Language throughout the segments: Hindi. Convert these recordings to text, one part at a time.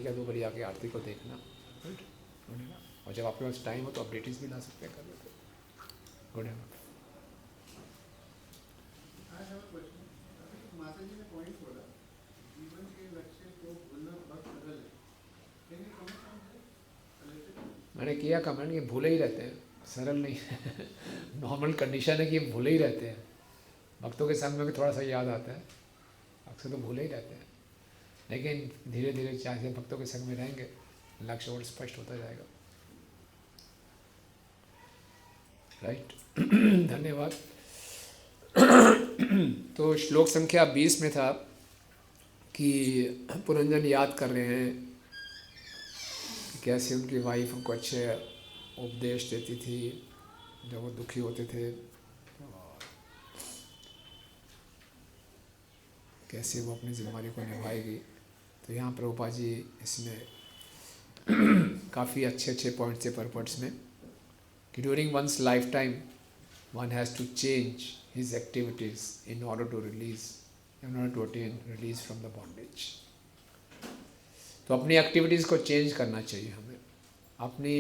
या 2 बजे आके आरती को देखना, गुड गुड है ना। और जब आपके पास टाइम हो तो आप डेटिस भी ला सकते हैं, कर लेते, गुड है ना। माता जी ने पॉइंट बोला, जीवन के लक्ष्य को भूलना बहुत सरल है। मैंने किया कमेंट कि भूले ही रहते हैं, सरल नहीं है। नॉर्मल कंडीशन है कि भूले ही रहते हैं। भक्तों के संग में भी थोड़ा सा याद आता है, अक्सर तो भूले ही रहते हैं, लेकिन धीरे धीरे जैसे भक्तों के संग में रहेंगे लक्ष्य और स्पष्ट होता जाएगा। राइट। धन्यवाद। तो श्लोक संख्या 20 में था कि पुरंजन याद कर रहे हैं कि कैसे उनकी वाइफ उनको अच्छे उपदेश देती थी जब वो दुखी होते थे, और कैसे वो अपनी जिम्मेदारी को निभाएगी। तो यहाँ प्रभुपाद जी इसमें काफ़ी अच्छे अच्छे पॉइंट्स थे परपट्स में कि during one's life time one has to change his activities in order to attain release from the bondage. तो अपनी एक्टिविटीज़ को चेंज करना चाहिए हमें, अपनी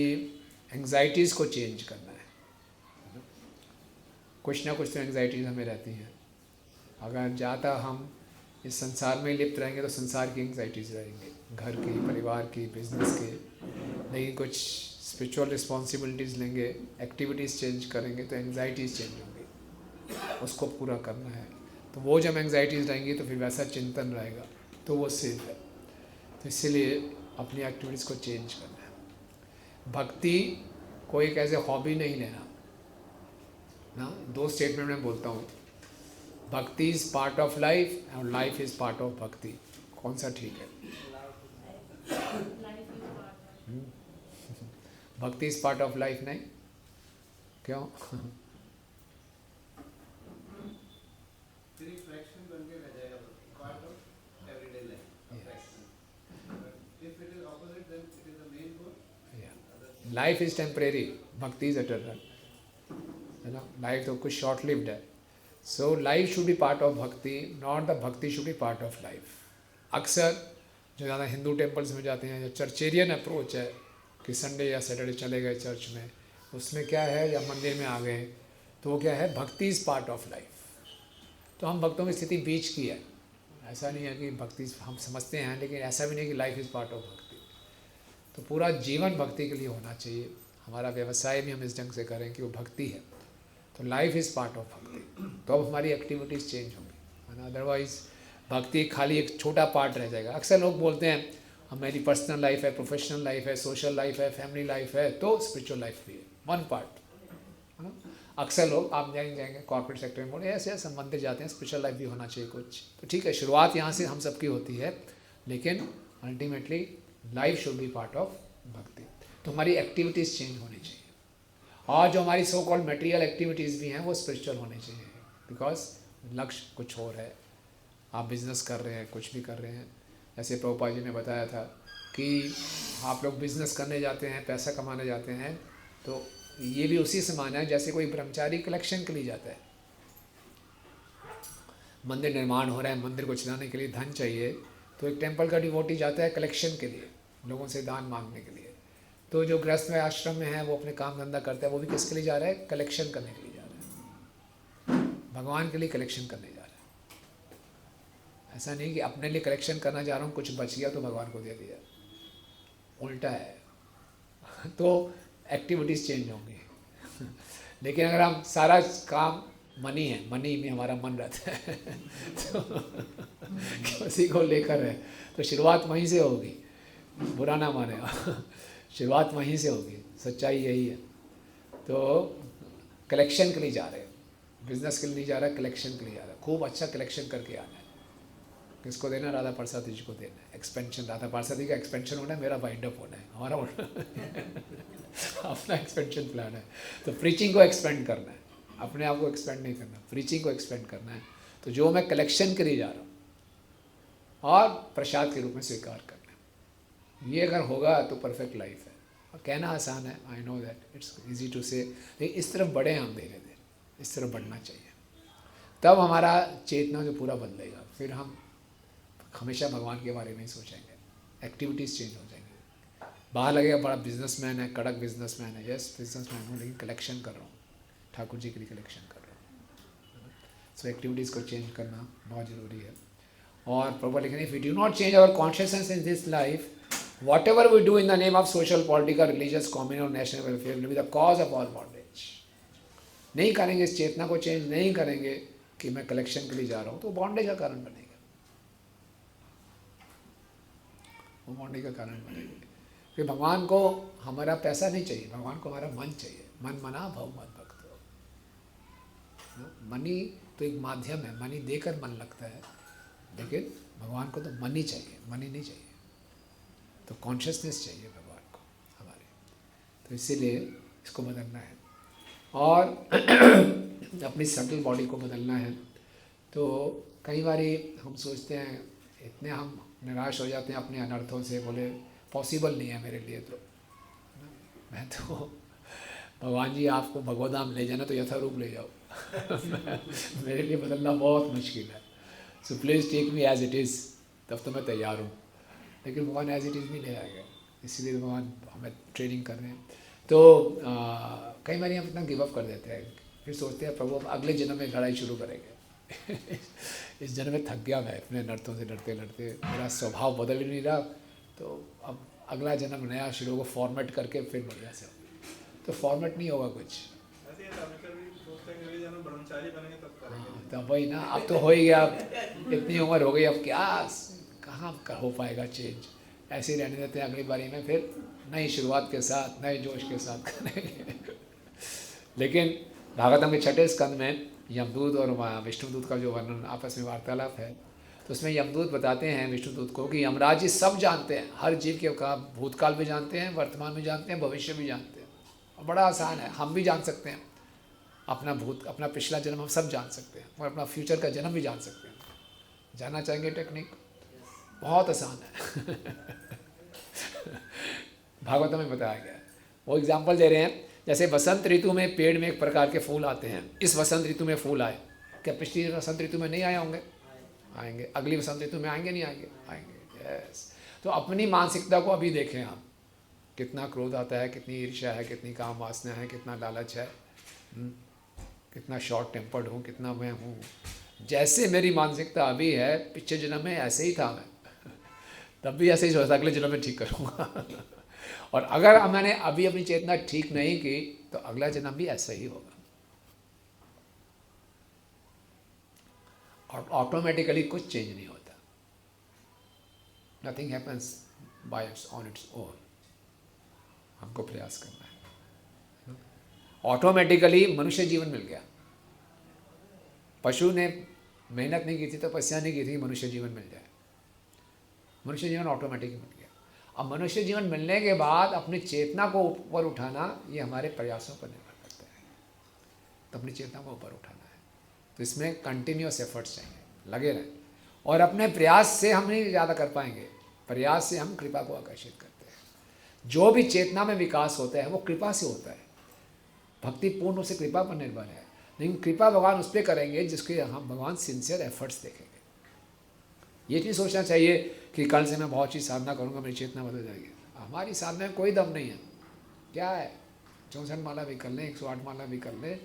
एंग्जाइटीज़ को चेंज करना है। कुछ ना कुछ तो एंग्जाइटीज़ हमें रहती हैं। अगर ज़्यादा हम इस संसार में लिप्त रहेंगे तो संसार की एंग्जाइटीज़ रहेंगे, घर की, परिवार की, बिजनेस के। लेकिन कुछ स्पिरिचुअल रिस्पॉन्सिबिलिटीज़ लेंगे, एक्टिविटीज़ चेंज करेंगे तो एंग्जाइटीज़ चेंज होंगी, उसको पूरा करना है। तो वो जब एंग्जाइटीज़ रहेंगी तो फिर वैसा चिंतन रहेगा, तो वो सेफ है। तो इसीलिए अपनी एक्टिविटीज़ को चेंज करना है। भक्ति को एक ऐसे हॉबी नहीं लेना ना। 2 स्टेटमेंट में बोलता हूँ, भक्ति इज़ पार्ट ऑफ लाइफ और लाइफ इज़ पार्ट ऑफ भक्ति। कौन सा ठीक है? भक्ति इज़ पार्ट ऑफ लाइफ नहीं, क्यों? लाइफ इज़ टेम्परेरी, भक्ति इज़ एटर्नल, है ना। लाइफ तो कुछ शॉर्ट लिव्ड है। So life should be part of भक्ति, नॉट द भक्ति should be part of life. अक्सर जो ज़्यादा हिंदू टेम्पल्स में जाते हैं, जो चर्चेरियन अप्रोच है कि संडे या सैटरडे चले गए चर्च में, उसमें क्या है, या मंदिर में आ गए, तो वो क्या है, भक्ति इज़ पार्ट ऑफ लाइफ। तो हम भक्तों की स्थिति बीच की है। ऐसा नहीं है कि भक्ति हम समझते हैं, लेकिन ऐसा भी नहीं कि लाइफ इज़ पार्ट ऑफ भक्ति। तो पूरा जीवन भक्ति के लिए होना चाहिए। हमारा व्यवसाय भी हम इस ढंग से करें कि वो भक्ति है, तो लाइफ इज़ पार्ट ऑफ भक्ति। तो अब हमारी एक्टिविटीज़ चेंज होंगी, है ना। अदरवाइज़ भक्ति खाली एक छोटा पार्ट रह जाएगा। अक्सर लोग बोलते हैं हमारी पर्सनल लाइफ है, प्रोफेशनल लाइफ है, सोशल लाइफ है, फैमिली लाइफ है, तो स्पिरिचुअल लाइफ भी है, वन पार्ट, है ना। अक्सर लोग आप जाएंगे कॉर्पोरेट सेक्टर में, बोले ऐसे ऐसे मंदिर जाते हैं, स्पिरिचुअल लाइफ भी होना चाहिए कुछ। तो ठीक है, शुरुआत यहाँ से हम सबकी होती है, लेकिन ultimately life should be part of भक्ति। तो हमारी एक्टिविटीज़ चेंज होनी चाहिए, और जो हमारी सो कॉल्ड मटेरियल एक्टिविटीज़ भी हैं वो स्पिरिचुअल होनी चाहिए, बिकॉज लक्ष्य कुछ और है। आप बिज़नेस कर रहे हैं, कुछ भी कर रहे हैं, जैसे प्रभुपाद जी ने बताया था कि आप लोग बिज़नेस करने जाते हैं, पैसा कमाने जाते हैं, तो ये भी उसी समान है जैसे कोई ब्रह्मचारी कलेक्शन के लिए जाता है। मंदिर निर्माण हो रहा है, मंदिर को चलाने के लिए धन चाहिए, तो एक टेम्पल का डिवोटी जाता है कलेक्शन के लिए, लोगों से दान मांगने के लिए। तो जो गृहस्थ में आश्रम में है वो अपने काम धंधा करता है, वो भी किसके लिए जा रहा है, कलेक्शन करने के लिए जा रहा है, भगवान के लिए कलेक्शन करने जा रहा है। ऐसा नहीं कि अपने लिए कलेक्शन करना जा रहा हूँ, कुछ बच गया तो भगवान को दे दिया, उल्टा है। तो एक्टिविटीज़ चेंज होंगी। लेकिन अगर हम सारा काम मनी है, मनी में हमारा मन रहता है तो उसी को लेकर है, तो शुरुआत वहीं से होगी, बुरा ना मानेगा, शुरुआत वहीं से होगी, सच्चाई यही है। तो कलेक्शन के लिए जा रहे हैं, बिजनेस के लिए नहीं जा रहा है, कलेक्शन के लिए जा रहा है। खूब अच्छा कलेक्शन करके आना है। किसको देना? राधा पार्षद जी को देना है। एक्सपेंशन, राधा पार्षद जी का एक्सपेंशन होना है, मेरा वाइंड अप होना है, हमारा अपना एक्सपेंशन प्लान है। तो प्रीचिंग को एक्सपेंड करना है, अपने आप को एक्सपेंड नहीं करना, प्रीचिंग को एक्सपेंड करना है। तो जो मैं कलेक्शन के लिए जा रहा हूँ और प्रसाद के रूप में स्वीकार करना है, ये अगर होगा तो परफेक्ट लाइफ है। और कहना आसान है, I know that it's easy to say, लेकिन इस तरफ बढ़े हम धीरे धीरे, इस तरफ बढ़ना चाहिए, तब हमारा चेतना जो पूरा बदलेगा। फिर हम हमेशा भगवान के बारे में ही सोचेंगे, एक्टिविटीज़ चेंज हो जाएंगी। बाहर लगेगा बड़ा बिजनेसमैन है, कड़क बिजनेसमैन है, यस बिजनेसमैन हूँ, लेकिन कलेक्शन कर रहा हूँ, ठाकुर जी के लिए कलेक्शन कर रहा हूँ। सो एक्टिविटीज़ को चेंज करना बहुत ज़रूरी है। और प्रभु लिखे, if we do not change our consciousness in this life, whatever we do in the name of social, political, religious, communal, national welfare will be the cause of all bondage. नहीं करेंगे, इस चेतना को चेंज नहीं करेंगे कि मैं कलेक्शन के लिए जा रहा हूँ, तो बॉन्डेज का कारण बनेगा, वो बॉन्डेज का कारण बनेगा। कि भगवान को हमारा पैसा नहीं चाहिए, भगवान को हमारा मन चाहिए। मन मना भव मत भक्त। मनी तो एक माध्यम है, मनी देकर मन लगता है, लेकिन भगवान को तो मनी चाहिए, मनी नहीं चाहिए। तो कॉन्शियसनेस चाहिए भगवान को हमारे, तो इसीलिए इसको बदलना है और अपनी सटल बॉडी को बदलना है। तो कई बार हम सोचते हैं, इतने हम निराश हो जाते हैं अपने अनर्थों से, बोले पॉसिबल नहीं है मेरे लिए। तो मैं तो भगवान जी आपको भगवधाम ले जाना तो यथारूप ले जाओ मेरे लिए बदलना बहुत मुश्किल है, so please take me as it is, तब तो मैं तैयार हूँ। लेकिन भगवान एज इट इज़ नहीं ले आएगा, इसीलिए भगवान हमें ट्रेनिंग कर रहे हैं। तो कई बार हम इतना गिव अप कर देते हैं, फिर सोचते हैं प्रभु अब अगले जन्म में लड़ाई शुरू करेंगे इस जन्म में थक गया मैं अपने नर्थों से लड़ते लड़ते, मेरा स्वभाव बदल ही नहीं रहा, तो अब अगला जन्म नया शुरू होगा, फॉर्मेट करके फिर बढ़िया से। तो फॉर्मेट नहीं होगा कुछ, तो वही ना, अब तो हो ही गया, इतनी उम्र हो गई, अब क्या कहाँ हो पाएगा चेंज। ऐसे ही रहने देते हैं, अगली बारी में फिर नई शुरुआत के साथ नए जोश के साथ करेंगे लेकिन भागवतम के 6ठे स्कंद में यमदूत और विष्णुदूत का जो वर्णन आपस में वार्तालाप है, तो उसमें यमदूत बताते हैं विष्णुदूत को कि यमराज जी सब जानते हैं, हर जीव के का भूतकाल भी जानते हैं, वर्तमान भी जानते हैं, भविष्य भी जानते हैं। और बड़ा आसान है, हम भी जान सकते हैं अपना पिछला जन्म हम सब जान सकते हैं, और अपना फ्यूचर का जन्म भी जान सकते हैं। जानना चाहेंगे टेक्निक? बहुत आसान है भागवत में बताया गया है। वो एग्जाम्पल दे रहे हैं, जैसे वसंत ऋतु में पेड़ में एक प्रकार के फूल आते हैं, इस वसंत ऋतु में फूल आए, क्या पिछली वसंत ऋतु में नहीं आए होंगे? आएंगे। अगली वसंत ऋतु में आएंगे नहीं आएंगे? आएंगे। यस। तो अपनी मानसिकता को अभी देखें हम, कितना क्रोध आता है, कितनी ईर्ष्या है, कितनी काम वासना है, कितना लालच है, कितना शॉर्ट टेम्पर्ड हूँ, कितना मैं हूँ। जैसे मेरी मानसिकता अभी है, पिछले जन्म में ऐसे ही था मैं तब भी ऐसे ही सोचता, अगले जन्म में ठीक करूँगा और अगर मैंने अभी अपनी चेतना ठीक नहीं की तो अगला जन्म भी ऐसा ही होगा। और ऑटोमेटिकली कुछ चेंज नहीं होता, nothing happens by on its own. हमको प्रयास करना है। ऑटोमेटिकली मनुष्य जीवन मिल गया, पशु ने मेहनत नहीं की थी, तपस्या नहीं की थी, मनुष्य जीवन मिल जाए। मनुष्य जीवन ऑटोमेटिक मिल गया। अब मनुष्य जीवन मिलने के बाद अपनी चेतना को ऊपर उठाना, ये हमारे प्रयासों पर निर्भर करता है। तो अपनी चेतना को ऊपर उठाना है, तो इसमें कंटिन्यूअस एफर्ट्स चाहिए, लगे रहें। और अपने प्रयास से हम नहीं ज़्यादा कर पाएंगे, प्रयास से हम कृपा को आकर्षित करते हैं। जो भी चेतना में विकास होता है वो कृपा से होता है, भक्ति पूर्ण रूप से कृपा पर निर्भर है। लेकिन कृपा भगवान उस पर करेंगे जिसके हम भगवान सिंसियर एफर्ट्स देखेंगे। ये नहीं सोचना चाहिए कि कल से मैं बहुत चीज़ साधना करूँगा मेरी चेतना बदल जाएगी। हमारी साधना में कोई दम नहीं है। क्या है, 64 माला भी कर लें, 108 माला भी कर लें,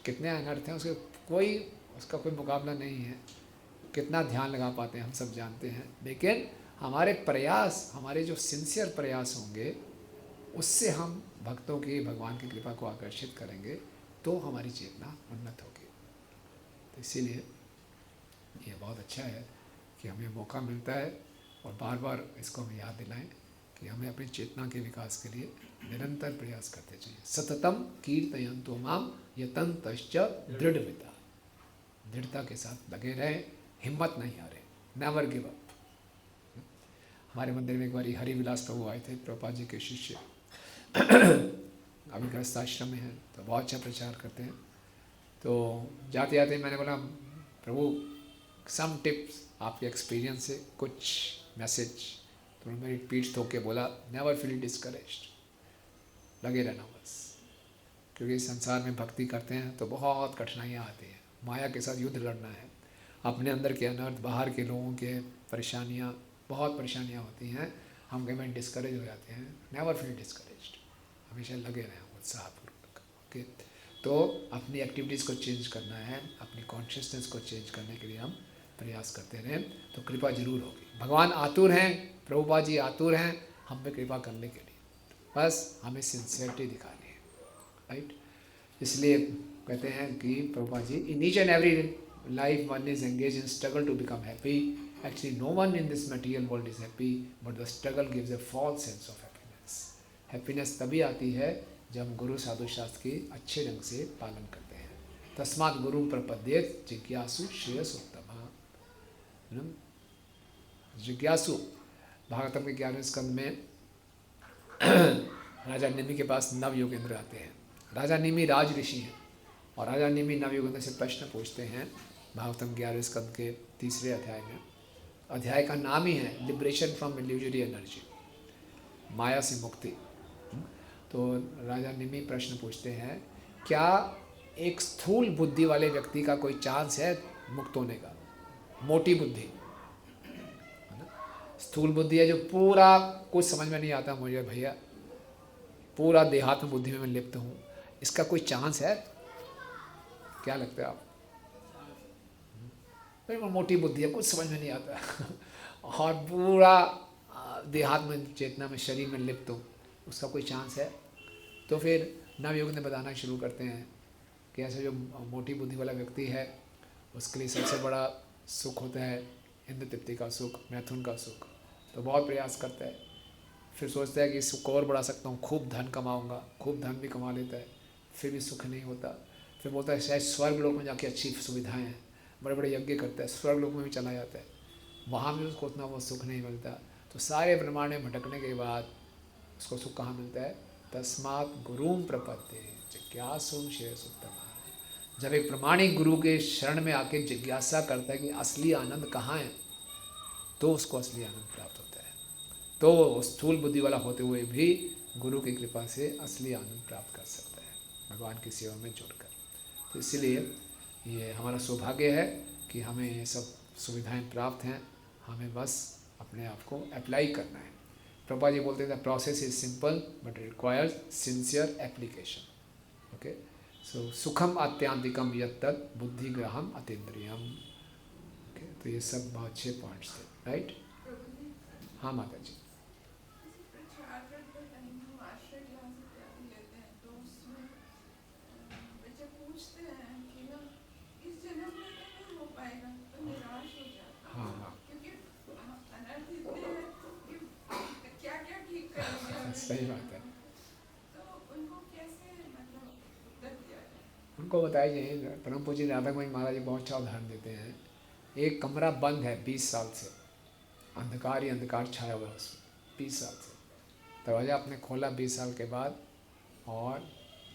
कितने अनर्थ हैं उसका कोई मुकाबला नहीं है। कितना ध्यान लगा पाते हैं हम सब जानते हैं। लेकिन हमारे प्रयास, हमारे जो सिंसियर प्रयास होंगे, उससे हम भक्तों की, भगवान की कृपा को आकर्षित करेंगे, तो हमारी चेतना उन्नत होगी। तो इसीलिए ये बहुत अच्छा है कि हमें मौका मिलता है और बार बार इसको हमें याद दिलाएं कि हमें अपनी चेतना के विकास के लिए निरंतर प्रयास करते चाहिए। सततम कीर्तयन्तु माम यतन्तश्च दृढ़विता, दृढ़ता के साथ लगे रहें, हिम्मत नहीं हारें, नेवर गिव अप। हमारे मंदिर में एक बार हरि विलास प्रभु आए थे, प्रभुपाद जी के शिष्य अभी गृहस्थ आश्रम में हैं, तो बहुत अच्छा प्रचार करते हैं। तो जाते जाते मैंने बोला, प्रभु सम टिप्स आपके एक्सपीरियंस से, कुछ मैसेज। तो मेरी पीठ ठोक के बोला, नेवर फील डिस्करेज्ड, लगे रहना बस। क्योंकि संसार में भक्ति करते हैं तो बहुत कठिनाइयाँ आती हैं, माया के साथ युद्ध लड़ना है, अपने अंदर के अनर्थ, बाहर के लोगों के परेशानियाँ, बहुत परेशानियाँ होती हैं, हम कई बार डिस्करेज हो जाते हैं। नेवर फील डिस्करेज्ड, हमेशा लगे रहें उत्साहपूर्वक। ओके, तो अपनी एक्टिविटीज़ को चेंज करना है, अपनी कॉन्शियसनेस को चेंज करने के लिए हम प्रयास करते रहें, तो कृपा जरूर होगी। भगवान आतुर हैं, प्रभुपाद जी आतुर हैं हम पे कृपा करने के लिए, बस हमें सिंसियरिटी दिखानी है, राइट। इसलिए कहते हैं कि Prabhupada ji, in each and every life one is engage in struggle to become happy. Actually no one in this material world is happy, but the struggle gives a false sense of happiness. Happiness तभी आती है जब हम गुरु साधु शास्त्र की अच्छे ढंग से पालन करते हैं। तस्मात् गुरु प्रपद्येत जिज्ञासु श्रेयसोत्तमः। जिज्ञासु, भागवतम के 11वें स्कंद में राजा निमि के पास नव योगेंद्र आते हैं। राजा निमि राज ऋषि हैं और राजा निमि नव योगेंद्र से प्रश्न पूछते हैं भागवतम 11वें स्कंद के 3रे अध्याय में। अध्याय का नाम ही है लिबरेशन फ्रॉम इल्यूजरी एनर्जी, माया से मुक्ति। तो राजा निमि प्रश्न पूछते हैं, क्या एक स्थूल बुद्धि वाले व्यक्ति का कोई चांस है मुक्त होने का? मोटी बुद्धि, स्थूल बुद्धि है जो पूरा कुछ समझ में नहीं आता मुझे भैया, पूरा देहात्म बुद्धि में मैं लिप्त हूँ, इसका कोई चांस है? क्या लगता है आप? मोटी बुद्धि है, कुछ समझ में नहीं आता और पूरा देहात्म चेतना में, शरीर में लिप्त हूँ, उसका कोई चांस है? तो फिर नवयुग ने बताना शुरू करते हैं कि ऐसा जो मोटी बुद्धि वाला व्यक्ति है उसके लिए सबसे बड़ा सुख होता है इंद्र तृप्ति का सुख, मैथुन का सुख। तो बहुत प्रयास करता है, फिर सोचता है कि सुख और बढ़ा सकता हूँ, खूब धन कमाऊँगा, खूब धन भी कमा लेता है, फिर भी सुख नहीं होता। फिर बोलता है शायद स्वर्ग लोक में जाके अच्छी सुविधाएं हैं, बड़े बड़े यज्ञ करता है, स्वर्ग लोक में भी चला जाता है, वहाँ भी उसको उतना वो सुख नहीं मिलता। तो सारे ब्रह्मांड में भटकने के बाद उसको सुख कहाँ मिलता है? तस्मात् गुरुम प्रपद्ये जिज्ञासु श्रेयसोत्तमः। जब एक प्रमाणिक गुरु के शरण में आके जिज्ञासा करता है कि असली आनंद कहाँ है, तो उसको असली आनंद प्राप्त होता है। तो स्थूल बुद्धि वाला होते हुए भी गुरु की कृपा से असली आनंद प्राप्त कर सकता है भगवान की सेवा में जुड़कर। तो इसलिए ये हमारा सौभाग्य है कि हमें ये सब सुविधाएं प्राप्त हैं, हमें बस अपने आप को अप्लाई करना है। प्रभुपाद जी बोलते हैं process is simple but requires sincere application. Okay, so सुखम आत्यांतिकम यत्तत् बुद्धिग्राहम अतीन्द्रियम। ओके, तो ये सब बहुत अच्छे पॉइंट्स थे, राइट। हाँ माता जी। सही बात है। उनको बताइए, परम पूज्य राधा गोविंद महाराज जी बहुत अच्छा उदाहरण देते हैं। एक कमरा बंद है 20 साल से, अंधकार ही अंधकार छाया हुआ है उसमें 20 साल से। दरवाज़ा आपने खोला 20 साल के बाद और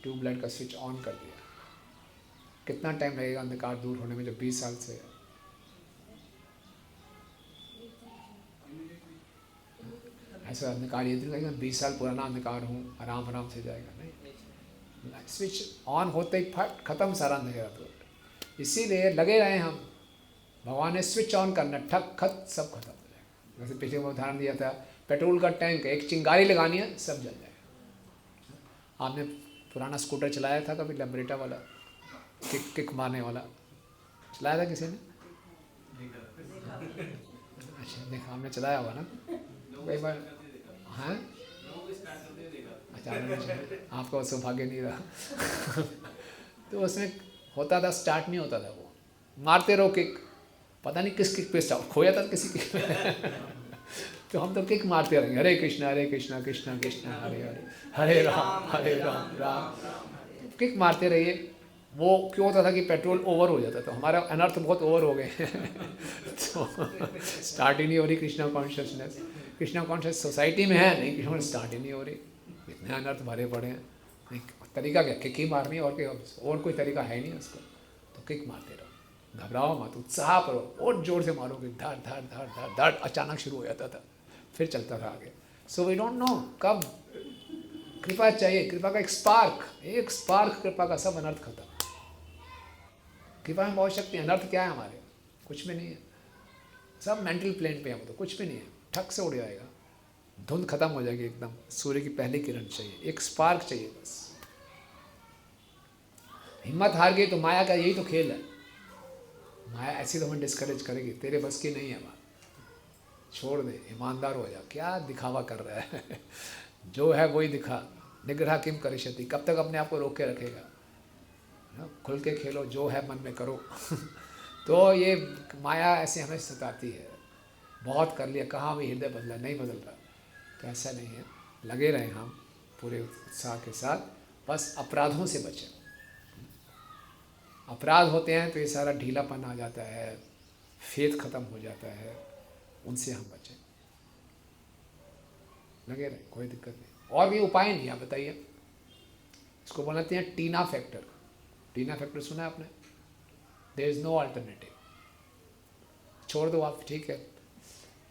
ट्यूबलाइट का स्विच ऑन कर दिया, कितना टाइम लगेगा अंधकार दूर होने में जो 20 साल से है? ऐसा अंधकार ये लगेगा 20 साल पुराना अंधकार हूँ, आराम आराम से जाएगा? नहीं, स्विच ऑन होते ही फट खत्म सारा अंधेरा दूर। इसीलिए लगे रहे हम, भगवान ने स्विच ऑन करना, ठक खत सब खत्म हो जाएगा। जैसे पीछे में उदाहरण दिया था, पेट्रोल का टैंक, एक चिंगारी लगानी है सब जल जाएगा। आपने पुराना स्कूटर चलाया था कभी, लैम्ब्रेटा वाला, किक मारने वाला चलाया था किसी ने? अच्छा देखा, हमने चलाया हुआ ना कई बार। हाँ अच्छा, आपका सौभाग्य नहीं रहा तो उसमें होता था, स्टार्ट नहीं होता था, वो मारते रहो किक, पता नहीं किस किक पे स्टार्ट खो जाता था किसी किक पे तो हम तो किक मारते रहेंगे, हरे कृष्णा कृष्णा कृष्णा हरे हरे, हरे राम राम, किक मारते रहिए। वो क्यों होता था कि पेट्रोल ओवर हो जाता था, हमारा अनर्थ बहुत ओवर हो गए तो स्टार्ट ही नहीं हो रही Krishna consciousness. Krishna conscious society में है नहीं, कृष्णा स्टार्ट ही नहीं हो रही, इतने अनर्थ भरे पड़े हैं। नहीं, तरीका क्या, किक ही मारनी, और कोई तरीका है नहीं उसको। तो किक मारते रहो, घबराओ मत, उत्साह करो, और जोर से मारोगे, धड़ धड़ धड़ धड़ धड़ अचानक शुरू हो जाता था, फिर चलता था आगे। सो वी डोंट नो कब कृपा चाहिए, कृपा का एक स्पार्क कृपा का, सब अनर्थ खत्म। कृपा में बहुत शक्ति, अनर्थ क्या है हमारे? कुछ भी नहीं है, सब मेंटल प्लेन पे है, वो तो कुछ भी नहीं है। ठक से उड़ जाएगा, धुंध खत्म हो जाएगी एकदम, सूर्य की पहली किरण चाहिए, एक स्पार्क चाहिए बस। हिम्मत हार गई तो माया का यही तो खेल है। माया ऐसी तो हमें डिस्करेज करेगी, तेरे बस की नहीं है बात, छोड़ दे, ईमानदार हो जा, क्या दिखावा कर रहा है जो है वही दिखा, निग्रह किम करिष्यति, कब तक अपने आप को रोक के रखेगा, ना? खुल के खेलो, जो है मन में करो तो ये माया ऐसे हमें सताती है, बहुत कर लिया, कहाँ भी हृदय बदला, नहीं बदल रहा, तो ऐसा नहीं है, लगे रहें हम पूरे उत्साह के साथ, बस अपराधों से बचें। अपराध होते हैं तो ये सारा ढीलापन आ जाता है, फेथ खत्म हो जाता है, उनसे हम बचें, लगे रहें, कोई दिक्कत नहीं। और भी उपाय नहीं, आप बताइए। इसको बोलते हैं टीना फैक्टर। टीना फैक्टर सुना है आपने? देयर इज़ नो अल्टरनेटिव, छोड़ दो आप, ठीक है,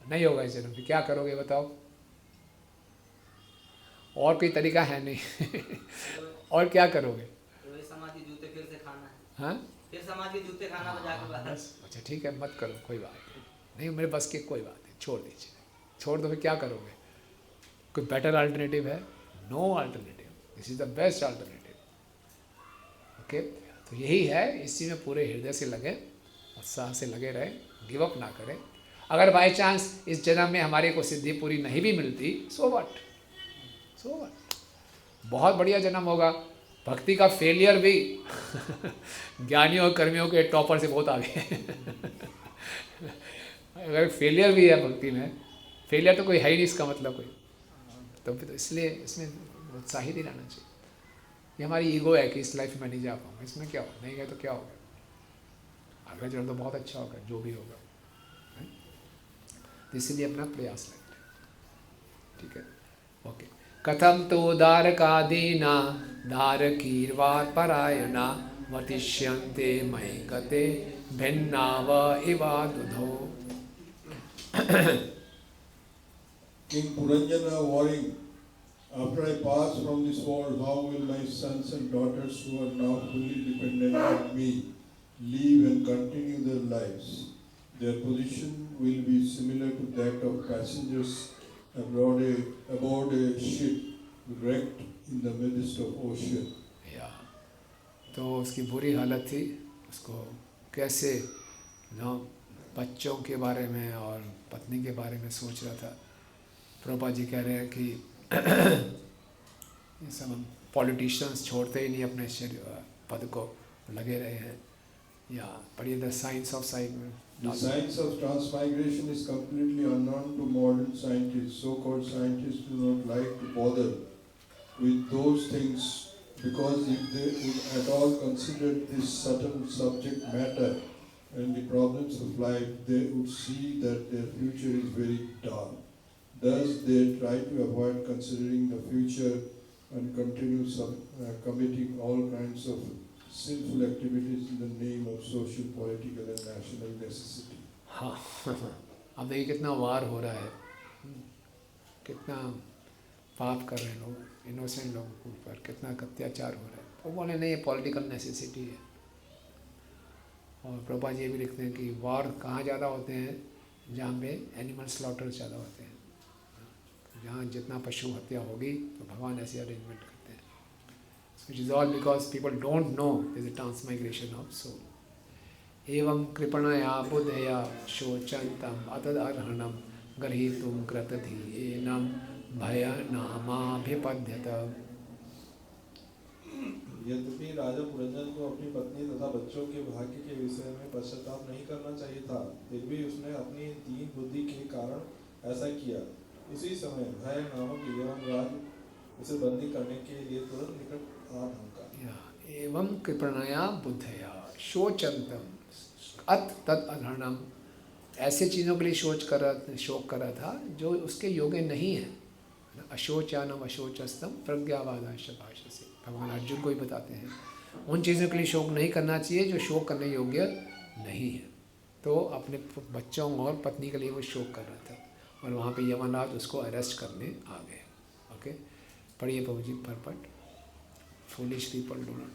नहीं होगा इस जन्म में, क्या करोगे बताओ, और कोई तरीका है नहीं और क्या करोगे? समाज के जूते फिर से खाना है। हाँ, फिर समाज के जूते खाना बजा के बाहर। बस अच्छा ठीक है, मत करो, कोई बात नहीं, मेरे बस की कोई बात नहीं, छोड़ दीजिए, छोड़ दो, फिर क्या करोगे? कोई बेटर अल्टरनेटिव है? No alternative, this is the best alternative. Okay, तो यही है, इसी में पूरे हृदय से लगे, उत्साह से लगे रहे, गिव अप ना करें। अगर बाय चांस इस जन्म में हमारे को सिद्धि पूरी नहीं भी मिलती, सो व्हाट, सो व्हाट, बहुत बढ़िया जन्म होगा। भक्ति का फेलियर भी ज्ञानियों और कर्मियों के टॉपर से बहुत आगे है अगर फेलियर भी है भक्ति में, फेलियर तो कोई है ही नहीं इसका मतलब कोई, तो फिर तो इसलिए इसमें उत्साहित ही रहना चाहिए। ये हमारी ईगो है कि इस लाइफ में नहीं जा पाऊँगा, इसमें क्या होगा, नहीं गए तो क्या होगा, अगला जन्म तो बहुत अच्छा होगा, जो भी होगा, इसलिए अपना प्रयास लगता है, ठीक है, ओके। कथम तो दारकादीना दारकीर्वात् परायणा वतिष्यन्ते मयि गते भिन्नाव Eva दुधो। King Puranjana warring, after I pass from this world, how will my sons and daughters who are now fully dependent on me live and continue their lives? Their position will be similar to that of passengers aboard a ship wrecked in the midst of ocean. या तो उसकी बुरी हालत थी, उसको कैसे ना बच्चों के बारे में और पत्नी के बारे में सोच रहा था। प्रभुपाद जी कह रहे हैं कि ये सब हम पॉलिटिशियंस छोड़ते ही नहीं अपने पद को, लगे रहे हैं। या पढ़िए the science of science. The science of transmigration is completely unknown to modern scientists. So-called scientists do not like to bother with those things because if they would at all consider this subtle subject matter and the problems of life, they would see that their future is very dark. Thus, they try to avoid considering the future and continue committing all kinds of sinful activities in the name of social, political and national necessity. हाँ अब देखिए कितना वार हो रहा है, कितना पाप कर रहे हैं लोग, इनोसेंट लोगों के ऊपर कितना अत्याचार हो रहा है। वो बोले नहीं, ये पॉलिटिकल नेसेसिटी है। और प्रभुपाद जी भी लिखते हैं कि वार कहाँ ज़्यादा होते हैं, जहाँ पे एनिमल स्लॉटर ज़्यादा होते हैं, जहाँ जितना पशु हत्या होगी तो भगवान ऐसे अरेंजमेंट करते हैं। Which is all because people don't know there is a transmigration of soul. एवं कृपणया बुद्धया शोचन्तं अतदर्हणं गृहीतुं कृतधियेनं भयनामाभिपद्यत। यद्यपि राजा पुरंजन को अपनी पत्नी तथा बच्चों के भाग्य के विषय में पश्चाताप नहीं करना चाहिए था, फिर भी उसने अपनी दीन बुद्धि के कारण ऐसा किया। उसी समय भय नामक यमराज उसे बंदी करने के लिए तुरंत निकट आ ढूंढा। एवं कृपणया बुद्धया शोचन्तं अत तद अधर्णम, ऐसे चीज़ों के लिए शोक कर रहा था जो उसके योग्य नहीं है। अशोचानम अशोचस्तम प्रज्ञावादांश भाषसे, भगवान अर्जुन को ही बताते हैं उन चीज़ों के लिए शोक नहीं करना चाहिए जो शोक करने योग्य नहीं है। तो अपने बच्चों और पत्नी के लिए वो शोक कर रहा था और वहाँ पे यमराज उसको अरेस्ट करने आ गए। ओके, पढ़िए Prabhu ji purport. Foolish people do not.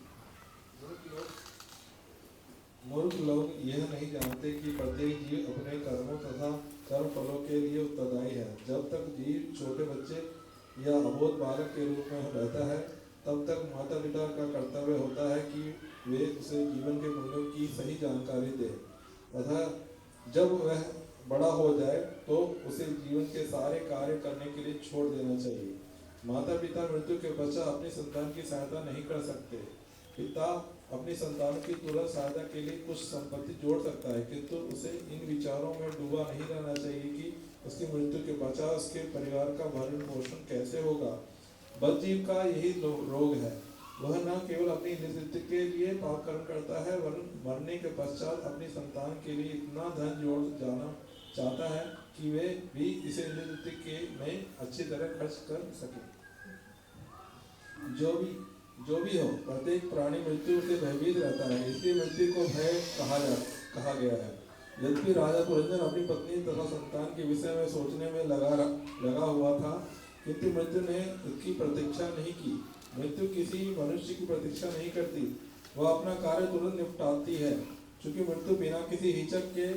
मूर्ख लोग यह नहीं जानते कि प्रत्येक जीव अपने कर्मों तथा कर्म फलों के लिए उत्तरदायी है। जब तक जीव छोटे बच्चे या अबोध बालक के रूप में रहता है, तब तक माता पिता का कर्तव्य होता है कि वे उसे जीवन के मूल्यों की सही जानकारी दें तथा जब वह बड़ा हो जाए तो उसे जीवन के सारे कार्य करने के लिए छोड़ देना चाहिए। माता पिता मृत्यु के पश्चात अपनी संतान की सहायता नहीं कर सकते। पिता अपनी संतान की तुरंत सहायता के लिए कुछ संपत्ति जोड़ सकता है, किंतु उसे इन विचारों में डूबा नहीं रहना चाहिए कि उसकी मृत्यु के पश्चात उसके परिवार का भरण पोषण कैसे होगा। बदजीव का यही रोग है। वह न केवल अपनी निवृत्ति के लिए पाप कर्म करता है, वरन मरने के पश्चात अपनी संतान के लिए इतना धन जोड़ जाना चाहता है कि वे भी इसे निवृत्ति के में अच्छी तरह खर्च कर सके। जो भी हो, प्रत्येक प्राणी मृत्यु से भयभीत रहता है, इसलिए मृत्यु को भय कहा गया है। यद्यपि राजा पुरंजन अपनी पत्नी तथा संतान के विषय में सोचने में लगा हुआ था, किंतु मृत्यु ने उसकी प्रतीक्षा नहीं की। मृत्यु किसी मनुष्य की प्रतीक्षा नहीं करती, वह अपना कार्य तुरंत निपटाती है। चूंकि मृत्यु बिना किसी हिचक के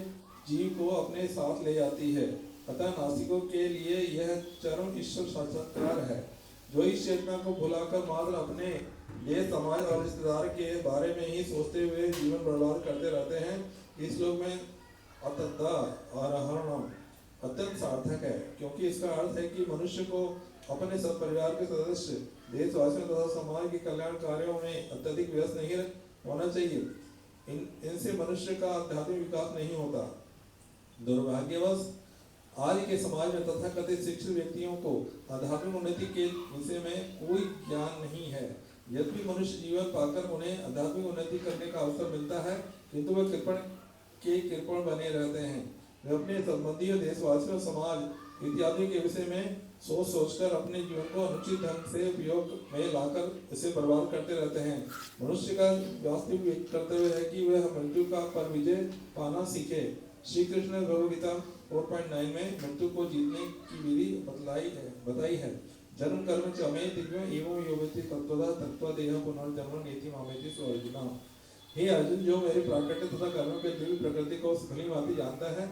जीव को अपने साथ ले जाती है, अतः नास्तिकों के लिए यह चरम ईश्वर साक्षात्कार है, जो इस चेतना को भुलाकर मात्र अपने देश समाज और रिश्तेदार के बारे में ही सोचते हुए जीवन बर्बाद करते रहते हैं। इस लोक में अतः अत्यंत सार्थक है, क्योंकि इसका अर्थ है कि मनुष्य को अपने सब परिवार के सदस्य, देशवासियों तथा समाज के कल्याण कार्यों में अत्यधिक व्यस्त नहीं होना चाहिए। इनसे मनुष्य का आध्यात्मिक विकास नहीं होता। दुर्भाग्यवश आज के समाज में तथाकथित शिक्षित व्यक्तियों को आध्यात्मिक उन्नति के विषय में कोई ज्ञान नहीं है। यद्यपि मनुष्य जीवन पाकर उन्हें आध्यात्मिक उन्नति करने का अवसर मिलता है, किंतु वे कृपण बने रहते हैं। वे अपने संबंधियों, देशवासियों, समाज इत्यादि के विषय में सोचकर अपने जीवन को अनुचित ढंग से उपयोग में लाकर इसे बर्बाद करते रहते हैं। मनुष्य का वास्तविक कर्तव्य है कि वह मृत्यु का पर विजय पाना सीखे। श्री कृष्ण ने भगवद गीता 4.9 में मृत्यु को जीतने की विधि बताई है। जन्म कर्म च अमे दिव्यम एवं योगति तत्वतः तत्वदेह पुनर्जन्म नेति मामेति सो अर्जुन। हे अर्जुन, जो मेरे प्राकृतिक तथा कर्म के दिव्य प्रकृति को भली भांति जानता है,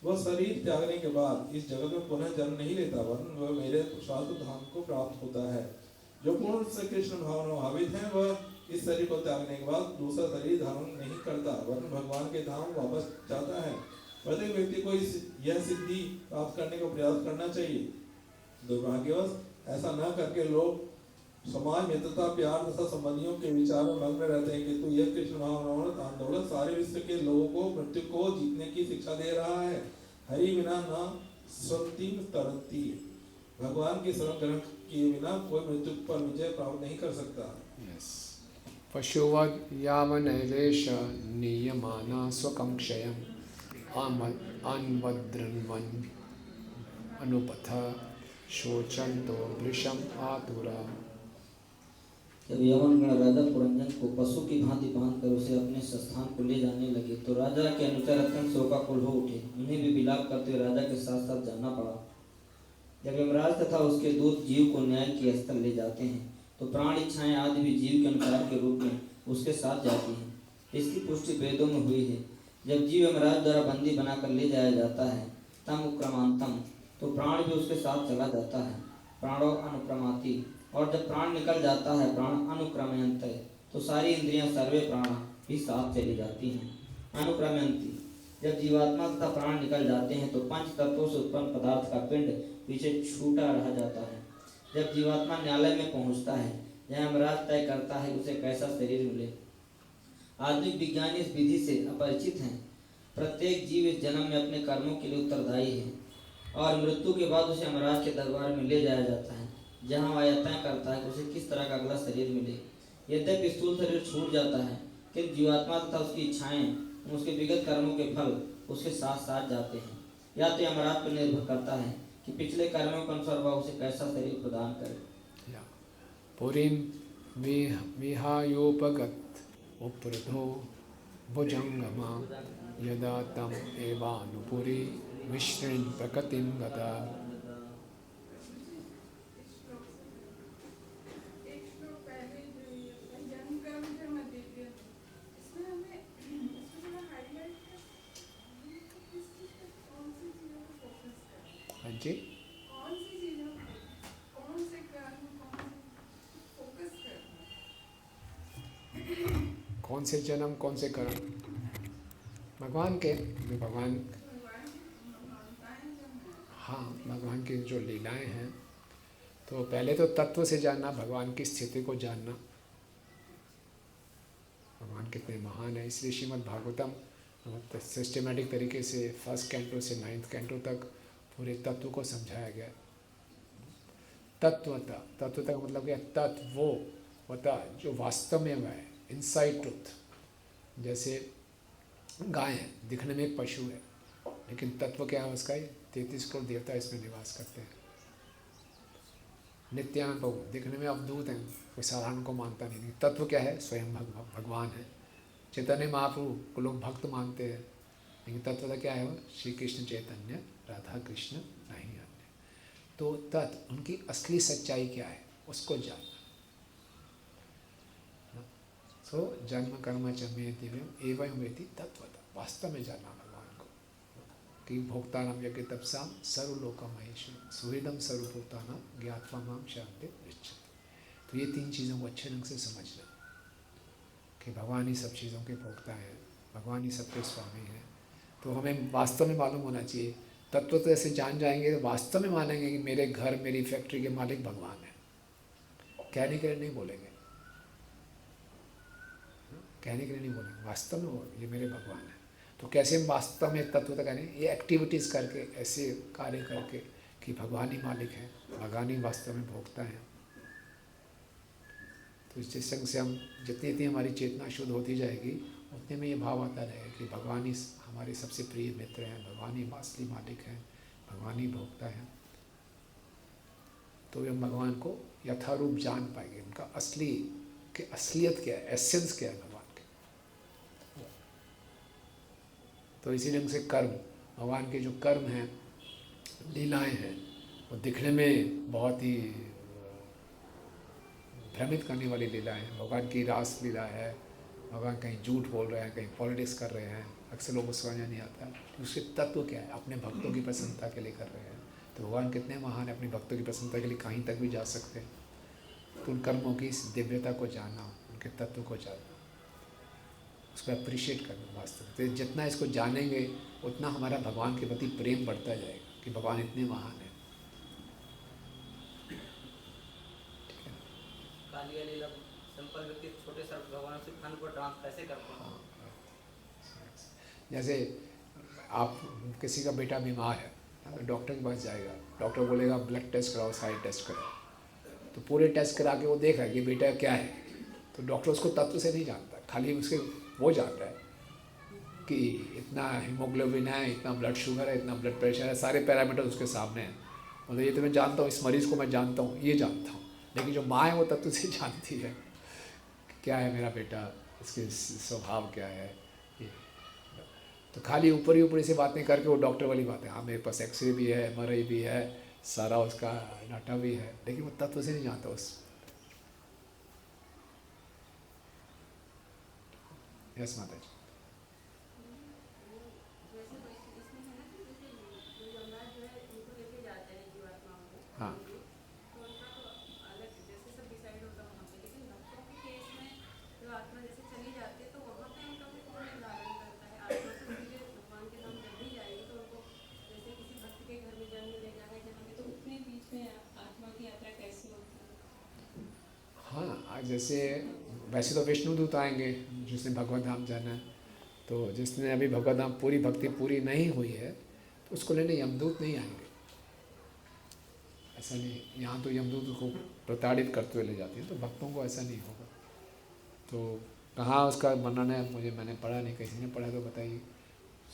वह शरीर त्यागने के बाद इस जगत में पुनः जन्म नहीं लेता, वरन वह मेरे शाश्वत धाम को प्राप्त होता है। जो पूर्ण श्री कृष्ण भावना भावित है, वह इस शरीर को त्यागने के बाद दूसरा शरीर धारण नहीं करता, वरन भगवान के धाम वापस जाता है। प्रत्येक व्यक्ति को यह सिद्धि प्राप्त करने का प्रयास करना चाहिए। दुर्भाग्यवश ऐसा न करके लोग समाज मित्रता, प्यार तथा संबंधियों के विचार में मग्न रहते हैं, किंतु यह कृष्ण भावनामृत आंदोलन सारे विश्व के लोगों को मृत्यु को जीतने की शिक्षा दे रहा है। हरि बिना न स्वति तरती, भगवान की शरण ग्रहण किए बिना कोई मृत्यु पर विजय प्राप्त नहीं कर सकता। पशुवद यावनैलेश नियमाना स्वकंक्षयम् अन्वद्रन्वन अनुपथ शोचन्तो वृषम आतुरा। जब यवन गण राजा पुरंजन को पशु की भांति बांधकर उसे अपने स्थान को ले जाने लगे, तो राजा के अनुचर अत्यंत शोकाकुल हो उठे। उन्हें भी विलाप करते हुए राजा के साथ साथ जाना पड़ा। जब यमराज तथा उसके दूत जीव को न्याय के स्थल ले जाते हैं, तो प्राण इच्छाएं आदि भी जीव के अनुसार के रूप में उसके साथ जाती हैं। इसकी पुष्टि वेदों में हुई है। जब जीव यमराज द्वारा बंदी बनाकर ले जाया जाता है, तम उक्रमांतम, तो प्राण भी उसके साथ चला जाता है। प्राणो अनुक्रमाति, और जब प्राण निकल जाता है, प्राण अनुक्रमयंत, तो सारी इंद्रियां सर्वे प्राण भी साथ चली जाती हैं। अनुक्रमयंती, जब जीवात्मा तथा प्राण निकल जाते हैं, तो पंच तत्वों से उत्पन्न पदार्थ का पिंड पीछे छूटा रह जाता है। जब जीवात्मा न्यायालय में पहुंचता है, जहाँ यमराज तय करता है उसे कैसा शरीर मिले। आधुनिक विज्ञानी इस विधि से अपरिचित हैं। प्रत्येक जीव इस जन्म में अपने कर्मों के लिए उत्तरदायी है, और मृत्यु के बाद उसे यमराज के दरबार में ले जाया जाता है, जहाँ वह तय करता है कि उसे किस तरह का अगला शरीर मिले। यद्यपि स्थूल शरीर छूट जाता है, किंतु जीवात्मा तथा उसकी इच्छाएं, उसके विगत कर्मों के फल उसके साथ साथ जाते हैं। या तो यमराज पर निर्भर करता है कि पिछले कर्मों के अनुसार वह उसे कैसा शरीर प्रदान करे। पुरीं विहायोपगत उपरधो भुजंगमा यदा तम एवानुपुरी विश्रृण प्रकृतिं गता। जी कौन सी चीजों पे, कौन से कर्म, कौन से फोकस करना, कौन से जन्म कौन से कर्म, भगवान के जो भगवान, भगवान की महानताएं जो हैं, हाँ भगवान की जो लीलाएं हैं। तो पहले तो तत्व से जानना, भगवान की स्थिति को जानना, भगवान कितने महान है। इसलिए श्रीमद् भागवतम सिस्टमेटिक तरीके से फर्स्ट कैंटो से 9th कैंटो तक पूरे तत्व को समझाया गया। तत्वता, तत्वता का मतलब क्या, तत्व वता जो वास्तव में है, इनसाइड ट्रुथ। जैसे गाय है, दिखने में एक पशु है, लेकिन तत्व क्या है उसका, 33 करोड़ देवता इसमें निवास करते हैं। नित्यानुभव, दिखने में अवधूत हैं, कोई साधारण को मानता नहीं। तत्व क्या है, स्वयं भगवान है। चैतन्य महाप्रभु को लोग भक्त मानते हैं, लेकिन तत्वता क्या है, वो श्री कृष्ण चैतन्य, राधा कृष्ण, नहीं अन्य। तो तत्व, उनकी असली सच्चाई क्या है, उसको जानना। तो जन्म कर्म च मे दिव्यम एवं वेति तत्वता, वास्तव में जानना भगवान को। कि भोक्तानां यज्ञ तपसाम सर्वलोकम महेश्वरम सुहृदम सर्वभूतानां ज्ञात्वा माम शांति पृच्छति। तो ये 3 चीज़ों को अच्छे ढंग से समझना कि भगवान ही सब चीज़ों के भोक्ता है, भगवान ही सबके स्वामी है। तो हमें वास्तव में मालूम होना चाहिए। तत्व तो ऐसे जान जाएंगे तो वास्तव में मानेंगे कि मेरे घर, मेरी फैक्ट्री के मालिक भगवान है। कहने के लिए नहीं बोलेंगे, कहने के लिए नहीं बोलेंगे, वास्तव में ये मेरे भगवान है। तो कैसे हम वास्तव में तत्व तक आने, ये एक्टिविटीज़ करके, ऐसे कार्य करके कि भगवान ही मालिक है, भगवान ही वास्तव में भोगता है। तो इस संग से हम जितनी जितनी हमारी चेतना शुद्ध होती जाएगी, उतने में ये भाव आता रहेगा कि भगवान ही हमारे सबसे प्रिय मित्र हैं, भगवान ही असली मालिक हैं, भगवान ही भोगता है। तो हम भगवान को यथारूप जान पाएंगे, उनका असली कि असलियत क्या है, एसेंस क्या है भगवान के। तो इसी ढंग से कर्म, भगवान के जो कर्म हैं, लीलाएं हैं, वो दिखने में बहुत ही भ्रमित करने वाली लीलाएं हैं। भगवान की रास लीला है, भगवान कहीं झूठ बोल रहे हैं, कहीं पॉलिटिक्स कर रहे हैं, अक्सर लोगों को समझ नहीं आता। उसके तत्व क्या है, अपने भक्तों की प्रसन्नता के लिए कर रहे हैं। तो भगवान कितने महान है, अपने भक्तों की प्रसन्नता के लिए कहीं तक भी जा सकते हैं। तो उन कर्मों की इस दिव्यता को जानना, उनके तत्व को जानना, उसको अप्रिशिएट करना वास्तव में। तो जितना इसको जानेंगे उतना हमारा भगवान के प्रति प्रेम बढ़ता जाएगा कि भगवान इतने महान है। कालिया लीला सिंपल व्यक्ति छोटे से भगवान से फन को ट्रांस कैसे करते हैं? जैसे आप, किसी का बेटा बीमार है तो डॉक्टर के पास जाएगा, डॉक्टर बोलेगा ब्लड टेस्ट कराओ, सारी टेस्ट कराओ। तो पूरे टेस्ट करा के वो देख रहा है कि बेटा क्या है। तो डॉक्टर उसको तत्व से नहीं जानता, खाली उसके वो जानता है कि इतना हीमोग्लोबिन है, इतना ब्लड शुगर है, इतना ब्लड प्रेशर है, सारे पैरामीटर उसके सामने हैं। मतलब ये तो मैं जानता हूँ, इस मरीज़ को मैं जानता हूँ, ये जानता हूँ। लेकिन जो माँ है वो तत्व से जानती है क्या है मेरा बेटा, इसके स्वभाव क्या है। ये तो खाली ऊपर ही ऊपर से बातें करके वो डॉक्टर वाली बातें, हाँ मेरे पास एक्सरे भी है, MRI भी है, सारा उसका डाटा भी है, लेकिन वो तत्व से नहीं जानता उस। यस माता जी। हाँ हाँ, जैसे वैसे तो विष्णु दूत आएंगे जिसने भगवत धाम जाना है। तो जिसने अभी भगवत धाम पूरी भक्ति पूरी नहीं हुई है तो उसको लेने यमदूत नहीं आएंगे, ऐसा नहीं। यहाँ तो यमदूत को प्रताड़ित करते हुए ले जाते हैं, तो भक्तों को ऐसा नहीं होगा। तो कहाँ उसका वर्णन है, मैंने पढ़ा नहीं, किसी ने पढ़ा तो बताइए।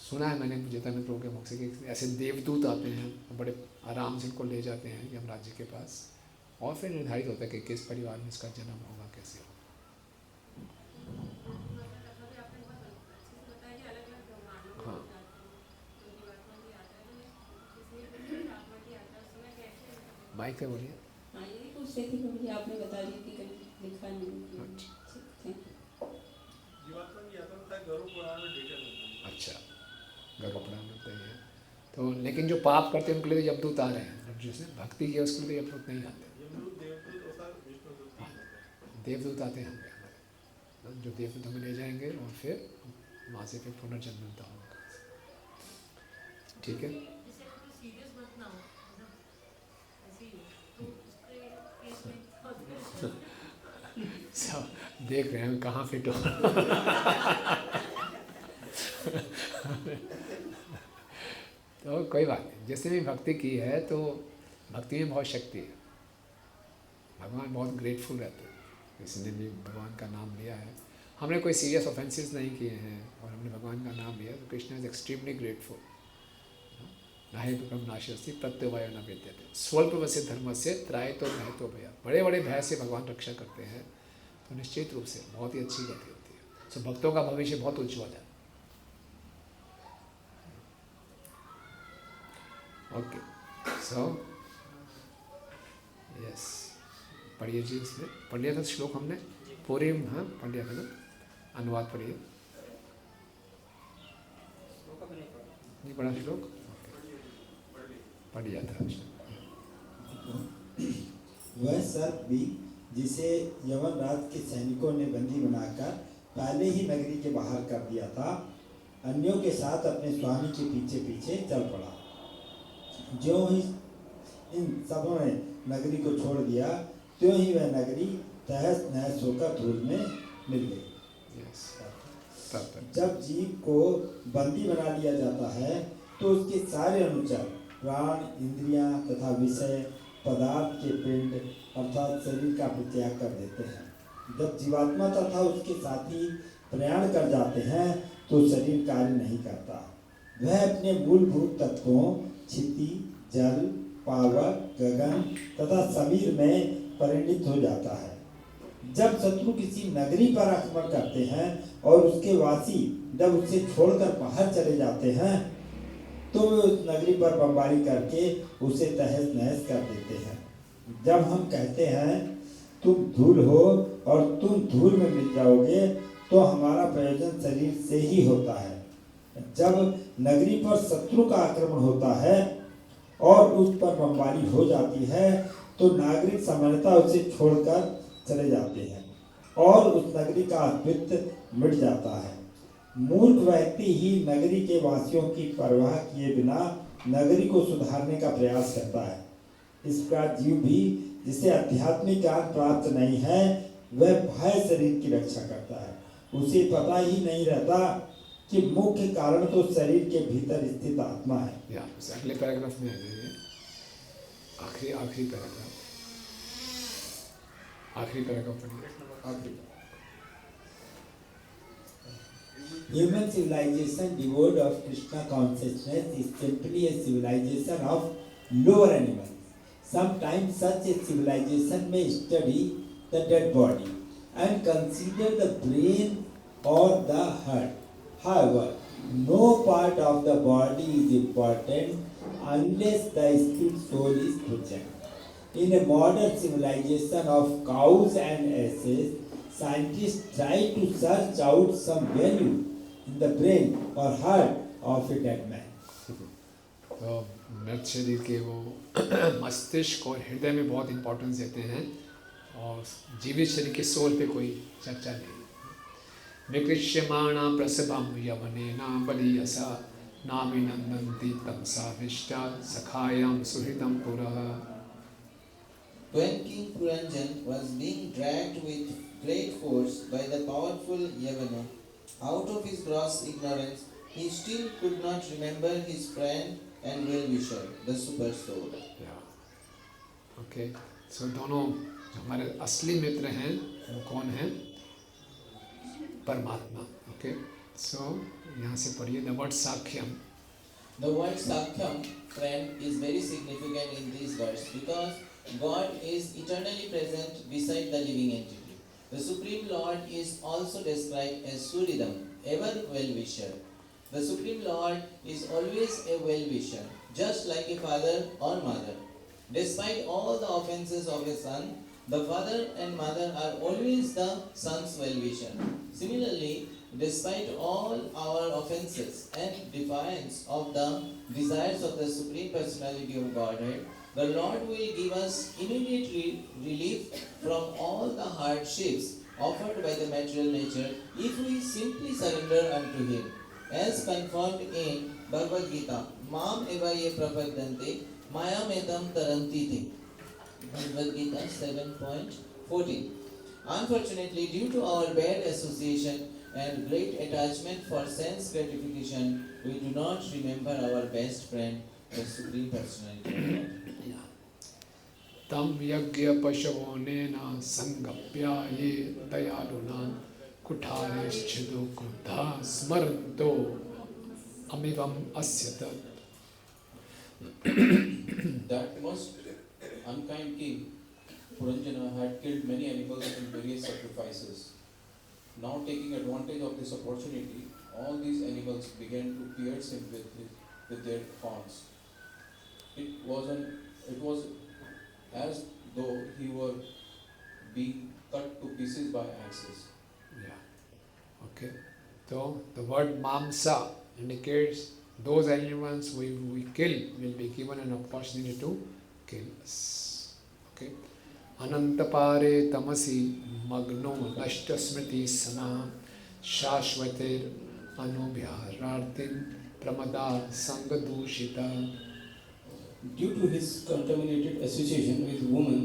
सुना है मैंने चैतन्य प्रभु के मुख से कि ऐसे देवदूत आते हैं, बड़े आराम से इनको ले जाते हैं यमराज जी के पास, और फिर निर्धारित होता है कि किस परिवार में इसका जन्म होगा, कैसे होगा। हाँ माइक से बोलिए। हाँ, यही पूछ रही थी क्योंकि आपने बता दी थी कहीं लिखा नहीं। अच्छा जीवात्मा की यात्रा था गरुड़ पुराण में डिटेल होता है। अच्छा, गरुड़ पुराण में बताइए। तो लेकिन जो पाप करते हैं उनके लिए तो यमदूत आ रहे हैं, जिसने भक्ति की उसके लिए यमदूत नहीं आते। यमदूत देवदूत और सर विष्णुदूत ही होते हैं। देवदूत आते हैं हमें, जो देवदूत हमें ले जाएंगे और फिर वहाँ से फिर पुनर्जन्म मिलता होगा। ठीक है, सीरियस मत ना हो, मतलब ऐसे ही तो उसके केस में सब देख रहे हैं कहाँ फिट हो। तो कोई बात नहीं, जिसने भी भक्ति की है तो भक्ति में बहुत शक्ति है। भगवान बहुत ग्रेटफुल रहते हैं, किसी ने भी भगवान का नाम लिया है, हमने कोई सीरियस ऑफेंसेस नहीं किए हैं और हमने भगवान का नाम लिया, तो कृष्ण इज एक्सट्रीमली ग्रेटफुल। नाहि विक्रम नाशस्ति प्रत्यवाय न विद्यते स्वल्पवस्य धर्म से त्रायतो भयतो भया। बड़े बड़े भय से भगवान रक्षा करते हैं, तो निश्चित रूप से बहुत ही अच्छी गति होती है। सो भक्तों का भविष्य बहुत उज्ज्वल है। ओके, सो यस, पढ़िए जी, इसमें पढ़ लिया था श्लोक हमने पूरे, हाँ पढ़ लिया था ना, अनुवाद पढ़िए। नहीं पढ़ा श्लोक, पढ़ लिया था। वह सर्प भी जिसे यवन राज के सैनिकों ने बंदी बनाकर पहले ही नगरी के बाहर कर दिया था, अन्यों के साथ अपने स्वामी के पीछे पीछे चल पड़ा। जो ही इन सबों ने नगरी को छोड़ दिया, त्यों ही वह नगरी तहस नहस होकर धूल में मिल गई। जब जीव को बंदी बना लिया जाता है तो उसके सारे अनुचर प्राण, इंद्रियां तथा विषय पदार्थ के पिंड अर्थात शरीर का परित्याग कर देते हैं। जब जीवात्मा तथा उसके साथी प्रयाण कर जाते हैं तो शरीर कार्य नहीं करता। वह अपने मूलभूत तत्वों क्षिति, जल, पावक, गगन तथा समीर में परिणित हो जाता है। जब शत्रु किसी नगरी पर आक्रमण करते हैं और उसके वासी जब उसे छोड़कर बाहर चले जाते हैं तो वे उस नगरी पर बमबारी करके उसे तहस नहस कर देते हैं। जब हम कहते हैं तुम धूल हो और तुम धूल में मिल जाओगे, तो हमारा प्रयोजन शरीर से ही होता है। जब नगरी पर शत्रु का आक्रमण होता है और उस पर बमबारी हो जाती है तो नागरिक सामान्यतः उसे छोड़कर चले जाते हैं और उस नगरी का अस्तित्व मिट जाता है। मूर्ख व्यक्ति ही नगरी के वासियों की परवाह किए बिना नगरी को सुधारने का प्रयास करता है। इस प्रकार जीव भी जिसे आध्यात्मिक ज्ञान प्राप्त नहीं है, वह भय शरीर की रक्षा करता है। उसे पता ही नहीं रहता कि मुख्य कारण तो शरीर के भीतर स्थित आत्मा है। अगले पैराग्राफ में आखिरी पैराग्राफ पढ़िए। Human civilization devoid of Krishna consciousness is simply a civilization of lower animals. Sometimes such a civilization may study the dead body and consider the brain or the heart. However, no part of the body is important unless the spirit soul is present. In a modern civilization of cows and asses, scientists try to search out some value in the brain or heart of a dead man. तो मृत शरीर के वो मस्तिष्क और हृदय में बहुत इम्पोर्टेंस देते हैं और जीवित शरीर के सोल पे कोई चर्चा नहीं। विकृष्यमाणा प्रसभम यवनेना बलियसा नाभिनंदन्ति तमसाविष्टा सखायाम सुहृदम पुरः। When King Puranjan was being dragged with great force by the powerful Yavana, out of his gross ignorance, he still could not remember his friend and well-wisher, the super soul. Okay, so दोनों जो हमारे असली मित्र हैं वो कौन हैं? परमात्मा। Okay, so यहाँ से पढ़िए the word साख्यम। The word Sakhyam, friend, is very significant in this verse because God is eternally present beside the living entity. The Supreme Lord is also described as Suridam, ever well-wisher. The Supreme Lord is always a well-wisher, just like a father or mother. Despite all the offenses of a son, the father and mother are always the son's well-wisher. Similarly, Despite all our offenses and defiance of the desires of the Supreme Personality of Godhead, the Lord will give us immediately relief from all the hardships offered by the material nature if we simply surrender unto Him. As confirmed in Bhagavad Gita, Mam eva ye prapadyante, mayam edam taranti te. Bhagavad Gita 7.14. Unfortunately, due to our bad association and great attachment for sense gratification, we do not remember our best friend, the Supreme Personality of God. Tam yagya pashavonena sangapya ye dayaluna kutaresh chidu kruddha smaranto amivam asyatat. That most unkind king, Puranjana, had killed many animals in various sacrifices. Now taking advantage of this opportunity, all these animals began to pierce him with their horns. It was as though he were being cut to pieces by axes. Yeah. Okay. So the word mamsa indicates those animals we kill will be given an opportunity to kill us. Okay. Anantapare tamasi magno nashta smriti sana shashvatir anubhyarartin pramada sangadushita. Due to his contaminated association with women,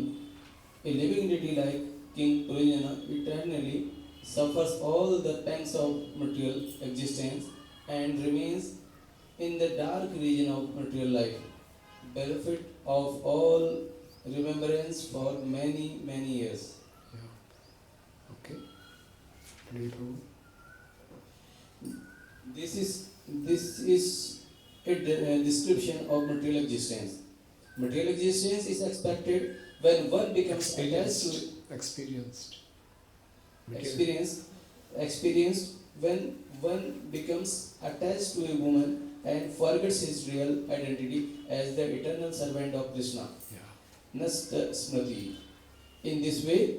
a living entity like King Puranjana eternally suffers all the pangs of material existence and remains in the dark region of material life, bereft of all remembrance for many, many years. Yeah. Okay. Beautiful. This is a description of material existence. Material existence is expected when one becomes attached to Experienced. experienced when one becomes attached to a woman and forgets his real identity as the eternal servant of Krishna. Yeah. Nasta Smriti. In this way,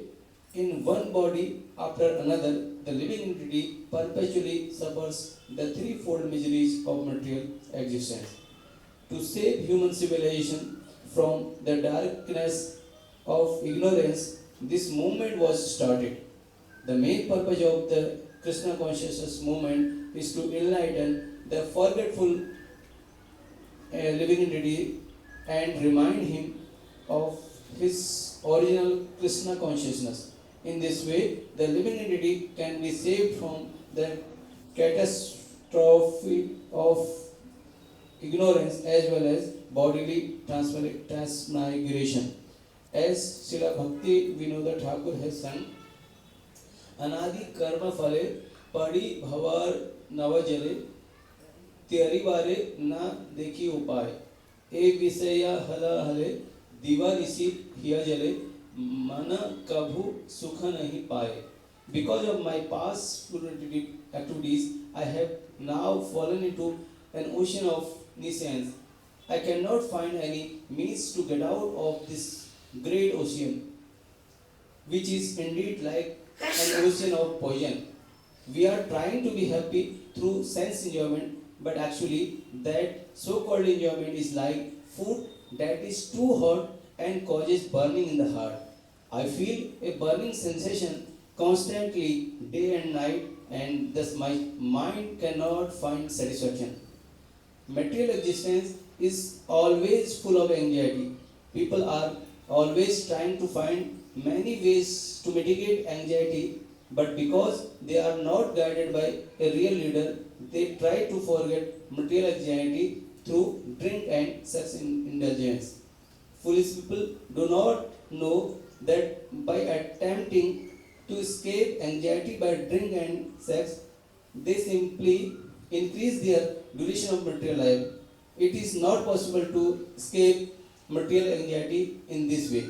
in one body after another, the living entity perpetually suffers the threefold miseries of material existence. To save human civilization from the darkness of ignorance, this movement was started. The main purpose of the Krishna consciousness movement is to enlighten the forgetful living entity and remind him of his original Krishna consciousness. In this way, the living entity can be saved from the catastrophe of ignorance as well as bodily transmigration. As Srila Bhakti Vinoda Thakur has sung, Anadi karma phale padi bhavar navajale त्यरिवारे न देखी उपाय ए विषय हला हले दीवानिसी हिया जले मन कभू सुख नहीं पाए. Because of my past spiritual activities, I have now fallen into an ocean of nescience. I cannot find any means to get out of this great ocean, which is indeed like an ocean of poison. We are trying to be happy through sense enjoyment, but actually that so-called enjoyment is like food that is too hot and causes burning in the heart. I feel a burning sensation constantly day and night, and thus my mind cannot find satisfaction. Material existence is always full of anxiety. People are always trying to find many ways to mitigate anxiety, but because they are not guided by a real leader, they try to forget material anxiety through drink and sex indulgence. Foolish people do not know that by attempting to escape anxiety by drink and sex, they simply increase their duration of material life. It is not possible to escape material anxiety in this way.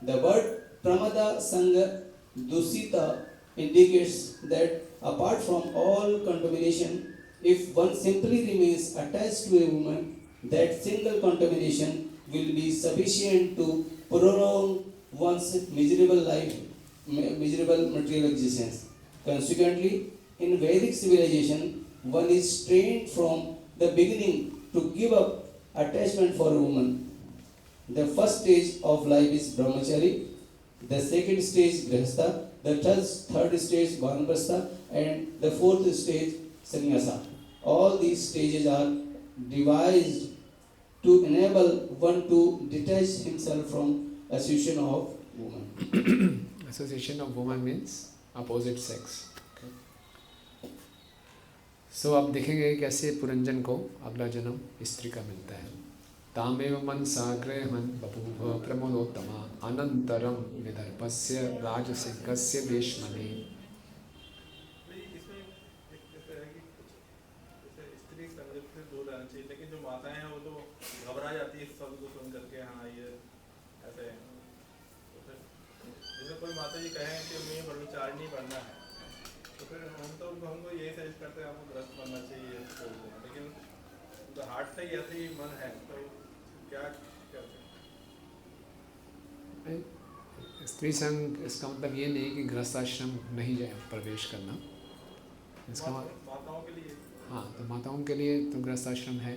The word Pramada Sangha Dusita indicates that apart from all contamination, if one simply remains attached to a woman, that single contamination will be sufficient to prolong one's miserable life, miserable material existence. Consequently, In Vedic civilization, one is trained from the beginning to give up attachment for a woman. The first stage of life is brahmachari, the second stage grihastha, the third stage vanprastha, and the fourth stage sannyasa. All these stages are devised to enable one to detach himself from association of woman. Association of woman means opposite sex. सो आप देखेंगे कैसे पुरंजन को अगला जन्म स्त्री का मिलता है। तामेव मन साग्रे मन बभूव प्रमोदोत्तमा अनंतरम विदर्भस्य राजसिंहस्य वेश्मनि। स्त्री संगत से दूर रहना चाहिए, लेकिन जो माताएं हैं वो तो घबरा जाती है शब्द को सुन करके। हाँ ये ऐसे जैसे कोई माता जी कहें कि मुझे ब्रह्मचारिणी बनना है, तो फिर हमको यही सजेस्ट करते हैं आपको ग्रस्त बनना चाहिए, लेकिन तो हार्ट से ही ऐसे ही मन है, तो क्या स्त्री संघ इसका मतलब ये नहीं कि गृहस्थ आश्रम नहीं जाए प्रवेश करना। इसका माताओं के लिए, हाँ, तो माताओं के लिए तो गृहस्थ आश्रम है,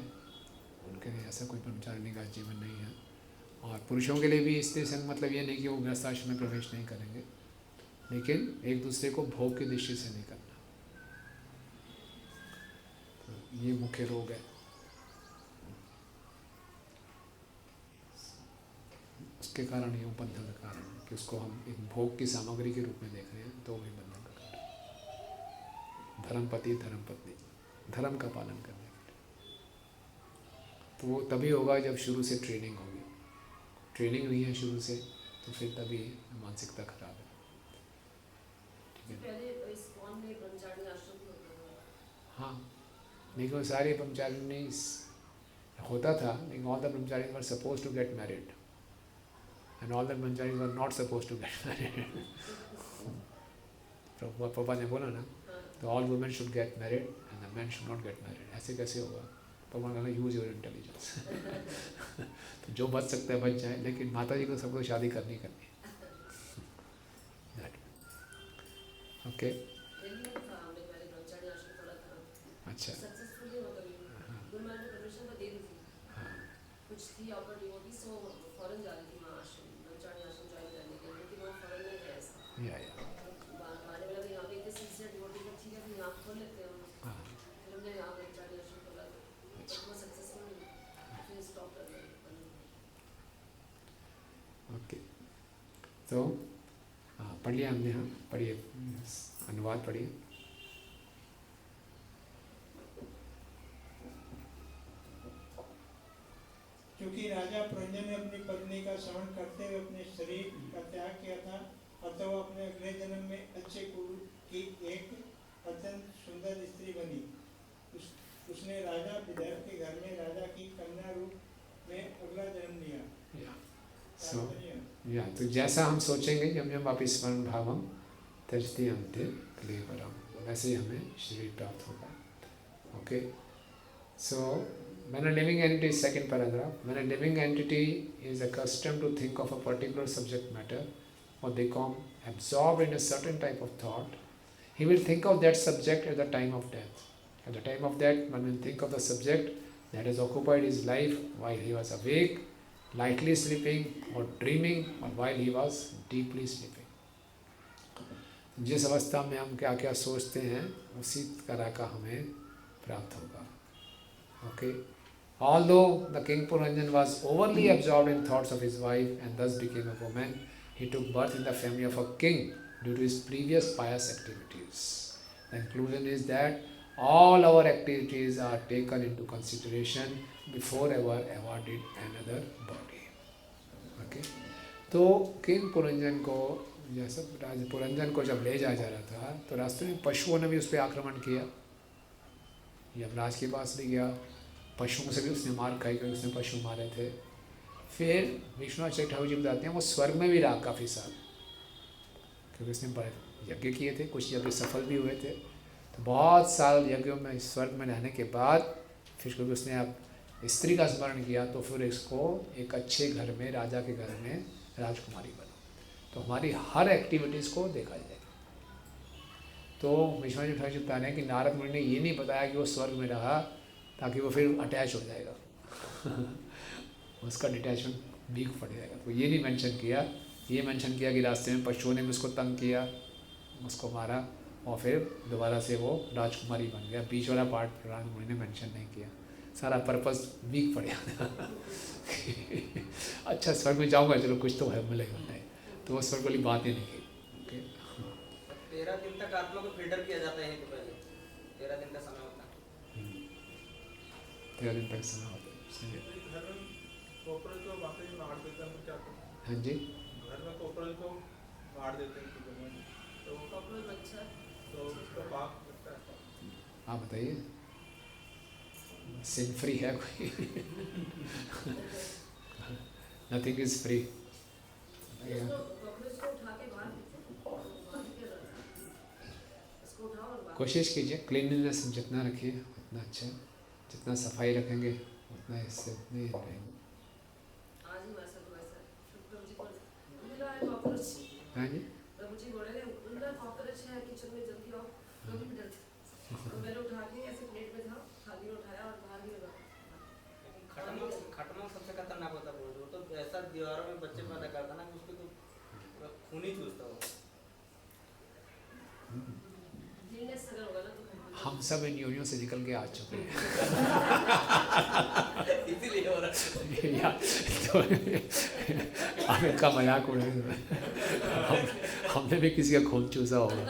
उनके लिए ऐसा कोई ब्रह्मचारिणी का जीवन नहीं है। और पुरुषों के लिए भी स्त्री संघ मतलब ये नहीं कि वो गृहस्थ आश्रम में प्रवेश नहीं करेंगे, लेकिन एक दूसरे को भोग की दृष्टि से नहीं करना। तो ये मुख्य रोग है। उसके कारण ये बंधन का कारण है कि उसको हम एक भोग की सामग्री के रूप में देख रहे हैं, तो वही बंधन का कारण। धर्मपति धर्मपत्नी, धर्म का पालन करने के लिए, तो वो तभी होगा जब शुरू से ट्रेनिंग होगी। ट्रेनिंग नहीं है शुरू से, तो फिर तभी मानसिकता खराब है। पहले इस्कॉन में ब्रह्मचारिणी आश्रम होता था। हाँ, लेकिन सारे ब्रह्मचारिणी होता था, लेकिन all the brahmacharini were suppose to get married and all the brahmacharini were not suppose to get married. तो पापा ने बोला ना, तो all women should get married and the man should not get married. ऐसे कैसे होगा? पापा ने कहा यूज योर इंटेलिजेंस। तो जो बच सकता है बच जाए, लेकिन माता जी को सबको शादी करनी करनी। ओके, अच्छा, सक्सेसफुली हो गई। गुरु महाराज ने परमिशन तो दे दी थी, कुछ थी ऑफर डिवोटी, सो फॉरेन जा रही थी वहाँ आश्रम, ब्रह्मचारिणी आश्रम ज्वाइन करने के लिए, लेकिन वहाँ फॉरेन में है ऐसा। हमारे वाला तो यहाँ पे इतने सिंसियर डिवोटी को ठीक है, फिर यहाँ खोल लेते हैं हम। फिर हमने यहाँ ब्रह्मचारिणी आश्रम खोला, तो वो सक्सेसफुल फिर स्टॉप कर दिया। ओके, तो पढ़ लिया हमने। हाँ, पढ़िए, अनुवाद पढ़िए। क्योंकि राजा पुरंजन ने अपनी पत्नी का श्रवण करते हुए अपने शरीर का त्याग किया था, अतः वह अपने अगले जन्म में अच्छे कुल की एक अत्यंत सुंदर स्त्री बनी। उसने राजा विदर्भ के घर में राजा की कन्या रूप में अगला जन्म लिया। तो जैसा हम सोचेंगे, जब जब आप स्मरण भावम त्यजति अन्ते क्लेवरम, वैसे ही हमें शरीर प्राप्त होगा। Okay, so when a living entity, second paragraph, when a living entity is accustomed to think of a particular subject matter, or they become absorbed in a certain type of thought, he will think of that subject at the time of death. At the time of death, one will think of the subject that has occupied his life while he was awake, lightly sleeping, or dreaming, or while he was deeply sleeping. जिस अवस्था में हम क्या क्या सोचते हैं, उसी तरह का हमें प्राप्त होगा। Okay. Although the king Puranjan was overly absorbed in thoughts of his wife and thus became a woman, he took birth in the family of a king due to his previous pious activities. The conclusion is that all our activities are taken into consideration before ever awarded another body. Okay? तो किंग पुरंजन को, जैसे राजा पुरंजन को जब ले जाया जा रहा था, तो रास्ते में पशुओं ने भी उस पर आक्रमण किया। यमराज के पास भी गया, पशुओं से भी उसने मार खाई, क्योंकि उसने पशु मारे थे। फिर विष्णुआचार्य ठाकुर जी बताते हैं वो स्वर्ग में भी रहा काफ़ी साल, क्योंकि उसने बड़े यज्ञ किए थे, कुछ यज्ञ सफल भी हुए थे। तो बहुत साल यज्ञों में स्वर्ग में रहने के बाद फिर क्योंकि उसने अब स्त्री का स्मरण किया, तो फिर इसको एक अच्छे घर में, राजा के घर में राजकुमारी बना। तो हमारी हर एक्टिविटीज़ को देखा जाएगा। तो विश्वनाथ ठाकुर जी बता रहे हैं कि नारद मुनि ने ये नहीं बताया कि वो स्वर्ग में रहा ताकि वो फिर अटैच हो जाएगा उसका डिटैचमेंट वीक पड़ जाएगा, तो ये नहीं मेंशन किया। ये मेंशन किया कि रास्ते में पशुओं ने भी उसको तंग किया, उसको मारा और फिर दोबारा से वो राजकुमारी बन गया। बीच वाला पार्ट नारद मुनि ने मेंशन नहीं किया, सारा पर्पस वीक पड़ गया अच्छा स्वर्ग में जाऊँगा, चलो कुछ तो है मिलेगा, नहीं तो वो स्वर्ग वाली बात ही नहीं की। 13 दिन तक आत्मा को फिल्टर किया जाता है, तो पहले 13 दिन का समय होता है। 13 दिन तक समय होता है, सही है। घर में कॉकरोच को वाकई मार देते हैं तो क्या करें? हाँ जी, घर में कॉकरोच को मार देते हैं किचन में, तो कॉकरोच मच्छर तो उसका पाप लगता है। आप बताइए, सिन फ्री है कोई नथिंग इज फ्री। कॉकरोच को उठा के बाहर क्या करता है? इसको उठाओ और बाहर। कोशिश कीजिए क्लीनलीनेस जितना रखिए उतना अच्छा, जितना सफाई रखेंगे उतना इससे उतने ही रहेंगे। आज ही वैसा तो वैसा प्रभु जी बोल मिला है कॉकरोच। हाँ जी, प्रभु जी बोल रहे हैं उनका कॉकरोच है किचन में, जल्दी आओ। प्रभु भी डरते तो मैंने उठा के ऐसे प्लेट में था, थाली में उठाया और बाहर भी लगा। खटमल सबसे खतरनाक होता है, वो तो ऐसा दीवारों में बच्चे पैदा करता ना कि उसको तो पूरा खून ही चूसता हो। जीनियस अगर होगा ना तो हम सब इन योनियों से निकल के आ चुके हैं इसीलिए हो रहा है या तो हम इनका मजाक उड़ा रहे हमने भी किसी का खून चूसा होगा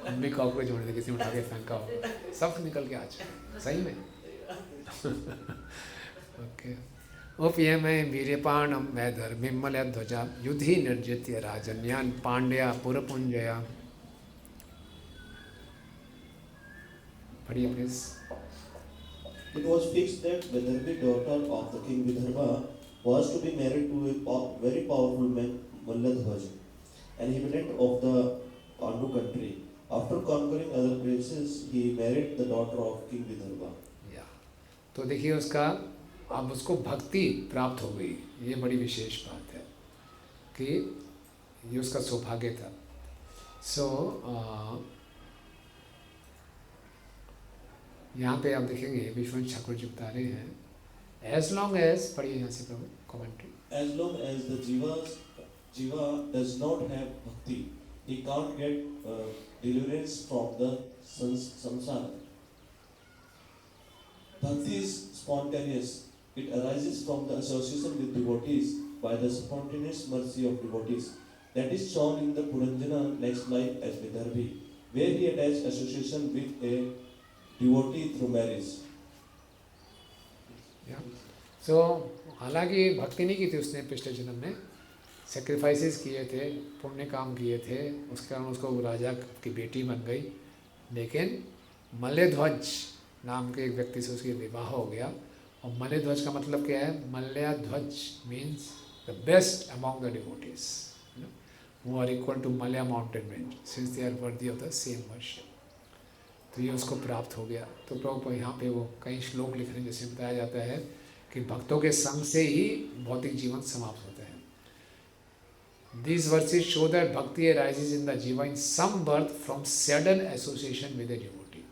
हम भी कॉकरोच उड़े थे, किसी ने उठा के फेंका होगा, सब निकल के आ चुके सही में ओके। उपयमय वीर्यपाणम वैधर्मिमल ध्वजा युधि निर्जित्य राजन्यान पांड्या पुरपुंजया। पढ़िए please. It was fixed that Vidarbhi, daughter of the king Vidarbha, was to be married to a very powerful man, Malladhwaj, an inhabitant of the Pandu country. After conquering other places, he married the daughter of king Vidarbha. तो देखिए उसका अब उसको भक्ति प्राप्त हो गई, ये बड़ी विशेष बात है कि ये उसका सौभाग्य था। यहाँ पे आप देखेंगे विश्वनाथ ठाकुर जी बता रहे हैं, एज लॉन्ग एज, पढ़िए यहाँ से प्रभु commentary. As long as the jiva does not have bhakti, he can't get deliverance from the samsara. Bhakti is spontaneous. It arises from the association with devotees by the spontaneous mercy of devotees. That is shown in the Puranjana next life as Vidarbhi, where he attached association with a devotee through marriage. हालांकि भक्ति नहीं की थी उसने पिछले जन्म में, सेक्रीफाइसेस किए थे, पुण्य काम किए थे, उसके कारण उसको राजा की बेटी बन गई। लेकिन मल्यध्वज नाम के एक व्यक्ति से उसकी विवाह हो गया। और मल्यध्वज का मतलब क्या है? Malyadhwaj means the best among the devotees who are equal to Malya mountain range since they are worthy of the same worship. तो ये उसको प्राप्त हो गया। तो प्रभु यहाँ पे वो कई श्लोक लिख रहे हैं जिसमें बताया जाता है कि भक्तों के संग से ही भौतिक जीवन समाप्त होता है। These verses show that bhakti arises in the jiva in some birth from sudden association with a devotee.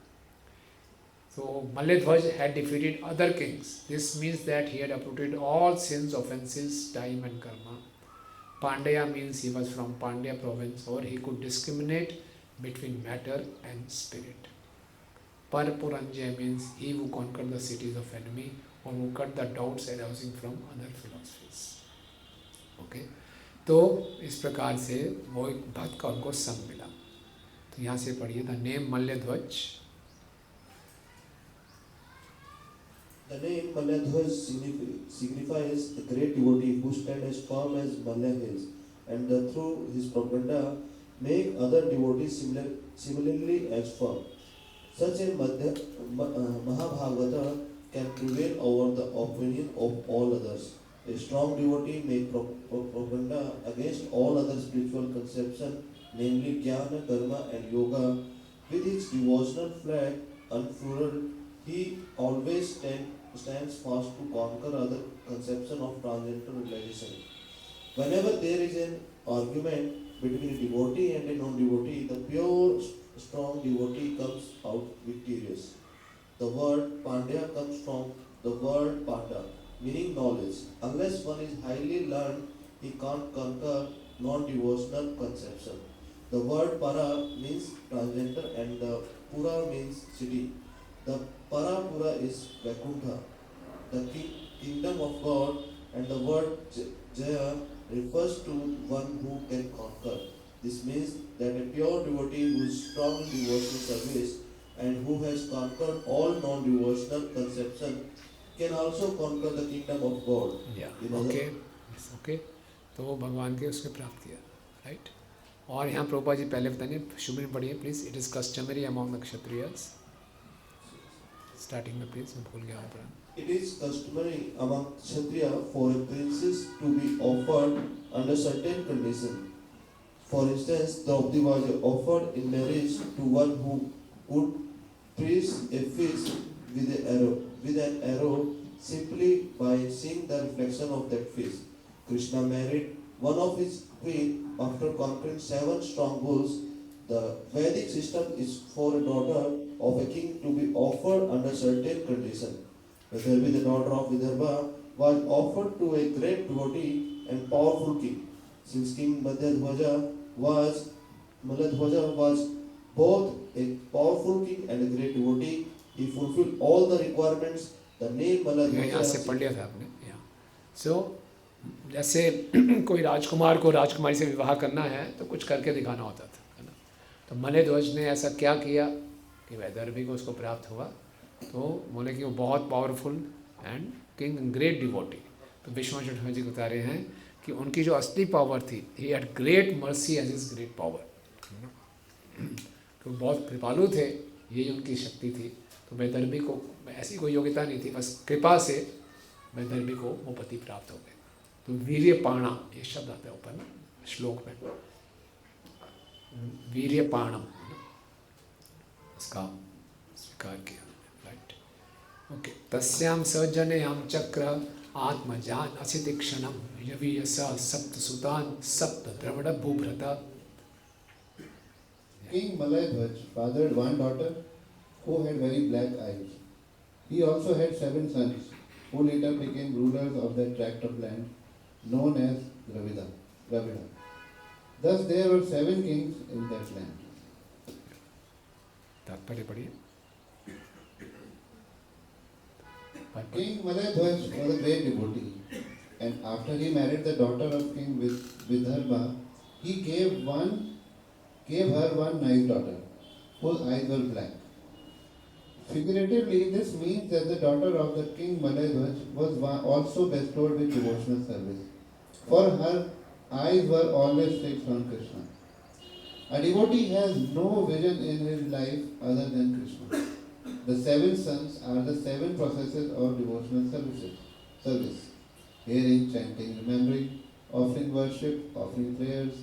So Mallidhwaj had defeated other kings. This means that he had uprooted all sins, offenses, time and karma. Pandya means he was from Pandya province, or he could discriminate between matter and spirit. Parpuranjaya means he who conquered the cities of enemy, or who cut the doubts arising from other philosophies. Okay? तो इस प्रकार से वो एक भक्त का उनको संग मिला। तो यहाँ से पढ़िए, the name Malyadhwaj. The name Malladhwaj signifies the great devotee who stands as firm as Malya hills, and through his propaganda make other devotees similarly as firm. Such a Mahabhagavata can prevail over the opinion of all others. A strong devotee make propaganda against all other spiritual conceptions, namely Jnana, Karma and Yoga. With his devotional flag unfurled, he always stands fast to conquer other conception of transcendental realization. Whenever there is an argument between a devotee and a non-devotee, the pure, strong devotee comes out victorious. The word Pandya comes from the word Panda, meaning knowledge. Unless one is highly learned, he can't conquer non-devotional conception. The word Para means transcendent and the Pura means city. The Parapura is Vaikuntha, the kingdom of God, and the word Jaya refers to one who can conquer. This means that a pure devotee who is strong in devotional service and who has conquered all non-devotional conception can also conquer the kingdom of God. Okay okay, तो वो भगवान के उसके प्राप्त किया, राइट. और यहाँ प्रभुपा जी पहले बताइए, शुभ में पढ़िए please. It is customary among the Kshatriyas. Starting में प्लीज, मैं भूल गया हूँ. It is customary among Kshatriya for a princess to be offered under certain conditions. For instance, Draupadi was offered in marriage to one who could pierce a fish with an arrow simply by seeing the reflection of that fish. Krishna married one of his queen after conquering 7 strong bulls. The Vedic system is for a daughter of a king to be offered under certain conditions. Vidarbhi, the daughter of Vidarbha, was offered to a great devotee and powerful king. Since King Madhyadhwaja was both a powerful king and a great devotee, he fulfilled all the requirements. The name Madhyadhwaja. यहाँ से पढ़ लिया था आपने. सो जैसे कोई राजकुमार को राजकुमारी से विवाह करना है तो कुछ करके दिखाना होता था, है ना. तो मलयध्वज ने ऐसा क्या किया कि वैदर्भी को उसको प्राप्त हुआ. तो बोले कि वो बहुत powerful and king great devotee. तो विश्वनाथ जी बता रहे हैं कि उनकी जो असली पावर थी, he had great mercy as is great power. तो बहुत कृपालु थे, यही उनकी शक्ति थी. तो वैदर्भी को ऐसी कोई योग्यता नहीं थी, बस कृपा से वैदर्भी को वो पति प्राप्त हो गए. तो वीर्यपाणा ये शब्द आता है ऊपर ना श्लोक में, वीर्यपाणम, उसका स्वीकार किया. ओके. तस्याम सजनयां चक्र आत्मजान असितिक्षणम यवीयस सप्त सुतान सप्त Dravid भूभ्रता. King Malayadhwaj fathered one daughter who had very black eyes. He also had 7 sons who later became rulers of that tract of land known as Dravida. Thus there were 7 kings in that land. तात्पर्य पढ़िए. King Malayadhwaj was a great devotee, and after he married the daughter of King Vidarbha, he gave her one nice daughter, whose eyes were black. Figuratively, this means that the daughter of the King Malayadhwaj was also bestowed with devotional service, for her eyes were always fixed on Krishna. A devotee has no vision in his life other than Krishna. The 7 sons are the 7 processes of devotional service: hearing, chanting, remembering, offering worship, offering prayers,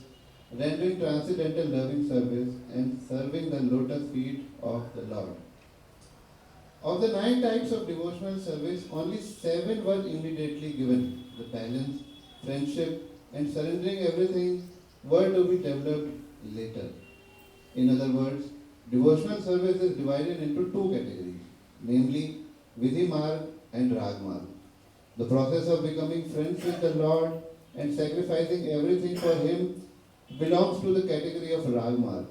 rendering transcendental loving service, and serving the lotus feet of the Lord. Of the 9 types of devotional service, only 7 were immediately given. The balance, friendship, and surrendering everything were to be developed later. In other words, devotional service is divided into 2 categories, namely Vidhi Marg and Rag Marg. The process of becoming friends with the Lord and sacrificing everything for Him belongs to the category of Rag Marg,